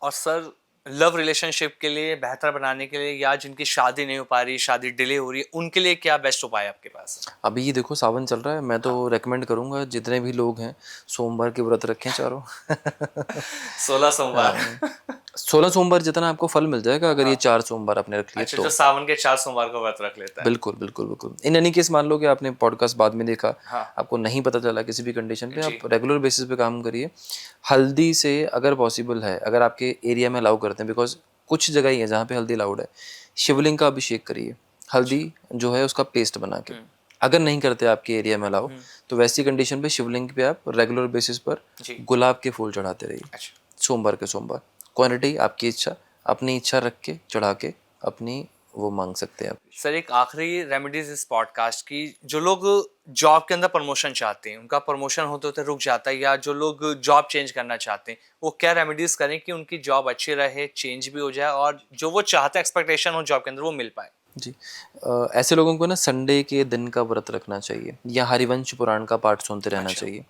Speaker 1: और सर, लव रिलेशनशिप के लिए बेहतर बनाने के लिए, या जिनकी शादी नहीं हो पा रही, शादी डिले हो रही है, उनके लिए क्या बेस्ट उपाय है आपके पास?
Speaker 2: अभी ये देखो सावन चल रहा है, मैं तो रेकमेंड करूंगा जितने भी लोग हैं सोमवार के व्रत रखें चारों।
Speaker 1: 16 सोमवार।
Speaker 2: 16 सोमवार जितना आपको फल मिल जाएगा अगर ये 4 सोमवार आपने रख लिए
Speaker 1: अच्छा,
Speaker 2: तो।
Speaker 1: जो सावन के 4 सोमवार को व्रत रख लेता है।
Speaker 2: बिल्कुल बिल्कुल बिल्कुल। इन एनी केस मान लो कि आपने पॉडकास्ट बाद में देखा,
Speaker 1: हाँ।
Speaker 2: आपको नहीं पता चला किसी भी कंडीशन पे,
Speaker 1: जी।
Speaker 2: आप रेगुलर बेसिस पे काम करिए। हल्दी से अगर पॉसिबल है, अगर आपके एरिया में अलाउ करते हैं, बिकॉज कुछ जगह ही है जहाँ पे हल्दी अलाउड है, शिवलिंग का अभिषेक करिए हल्दी जो है उसका पेस्ट बना के। अगर नहीं करते आपके एरिया में अलाउ, तो वैसी कंडीशन पे शिवलिंग पे आप रेगुलर बेसिस पर
Speaker 1: जी।
Speaker 2: गुलाब के फूल चढ़ाते रहिए।
Speaker 1: अच्छा।
Speaker 2: सोमवार के सोमवार। क्वांटिटी आपकी इच्छा, अपनी इच्छा रख के चढ़ा के अपनी वो मांग सकते हैं आप।
Speaker 1: सर, एक आखिरी रेमेडीज इस पॉडकास्ट की, जो लोग जॉब के अंदर प्रमोशन चाहते हैं, उनका प्रमोशन होते होते रुक जाता है, या जो लोग जॉब चेंज करना चाहते हैं, वो क्या रेमेडीज करें कि उनकी जॉब अच्छी रहे, चेंज भी हो जाए, और जो वो चाहते हैं, एक्सपेक्टेशन हो जॉब के अंदर, वो मिल पाए?
Speaker 2: जी। ऐसे लोगों को ना संडे के दिन का व्रत रखना चाहिए, या हरिवंश पुराण का पाठ सुनते रहना चाहिए।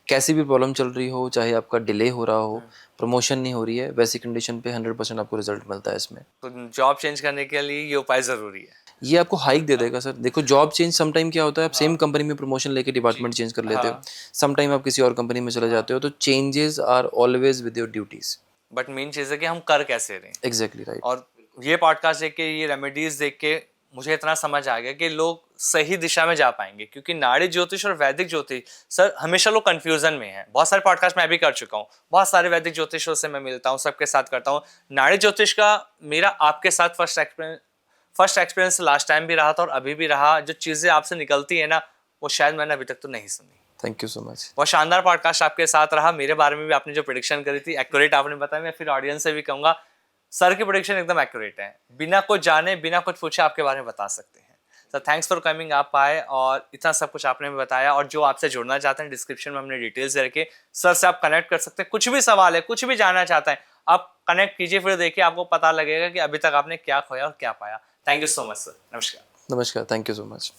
Speaker 2: कैसी भी प्रॉब्लम चल रही हो, चाहे आपका डिले हो रहा हो, प्रमोशन नहीं हो रही है, वैसी कंडीशन पे 100% आपको रिजल्ट मिलता है इसमें।
Speaker 1: तो जॉब चेंज करने के लिए ये उपाय जरूरी है?
Speaker 2: ये आपको हाइक दे देगा सर। देखो जॉब चेंज समटाइम क्या होता है, आप सेम कंपनी में प्रमोशन लेके डिपार्टमेंट चेंज कर लेते हो, समटाइम आप किसी और कंपनी में चले जाते हो, तो changes are always with your duties.
Speaker 1: But main चीज है कि हम कर कैसे रहे हैं।
Speaker 2: Exactly right.
Speaker 1: और ये पॉडकास्ट देख के, ये रेमेडीज देख के मुझे इतना समझ आ गया कि लोग सही दिशा में जा पाएंगे, क्योंकि नाड़ी ज्योतिष और वैदिक ज्योतिष, सर हमेशा लोग कंफ्यूजन में हैं। बहुत सारे पॉडकास्ट मैं भी कर चुका हूँ, बहुत सारे वैदिक ज्योतिषों से मैं मिलता हूँ, सबके साथ करता हूँ। नाड़ी ज्योतिष का मेरा आपके साथ फर्स्ट एक्सपीरियंस लास्ट टाइम भी रहा था और अभी भी रहा। जो चीजें आपसे निकलती है ना, वो शायद मैंने अभी तक तो नहीं सुनी।
Speaker 2: Thank you so much.
Speaker 1: बहुत शानदार पॉडकास्ट आपके साथ रहा। मेरे बारे में भी आपने जो प्रेडिक्शन करी थी, एक्यूरेट आपने बताया। मैं फिर ऑडियंस से भी कहूंगा, सर की प्रेडिक्शन एकदम एक्यूरेट है, बिना कुछ जाने, बिना कुछ पूछे आपके बारे में बता सकते हैं। सर थैंक्स फॉर कमिंग, आप आए और इतना सब कुछ आपने बताया। और जो आपसे जुड़ना चाहते हैं, डिस्क्रिप्शन में हमने डिटेल्स दे रखे, सर से आप कनेक्ट कर सकते हैं। कुछ भी सवाल है, कुछ भी जानना चाहते हैं, आप कनेक्ट कीजिए, फिर देखिए आपको पता लगेगा कि अभी तक आपने क्या खोया और क्या पाया। Thank you so much sir. नमस्कार।
Speaker 2: नमस्कार, थैंक यू सो मच।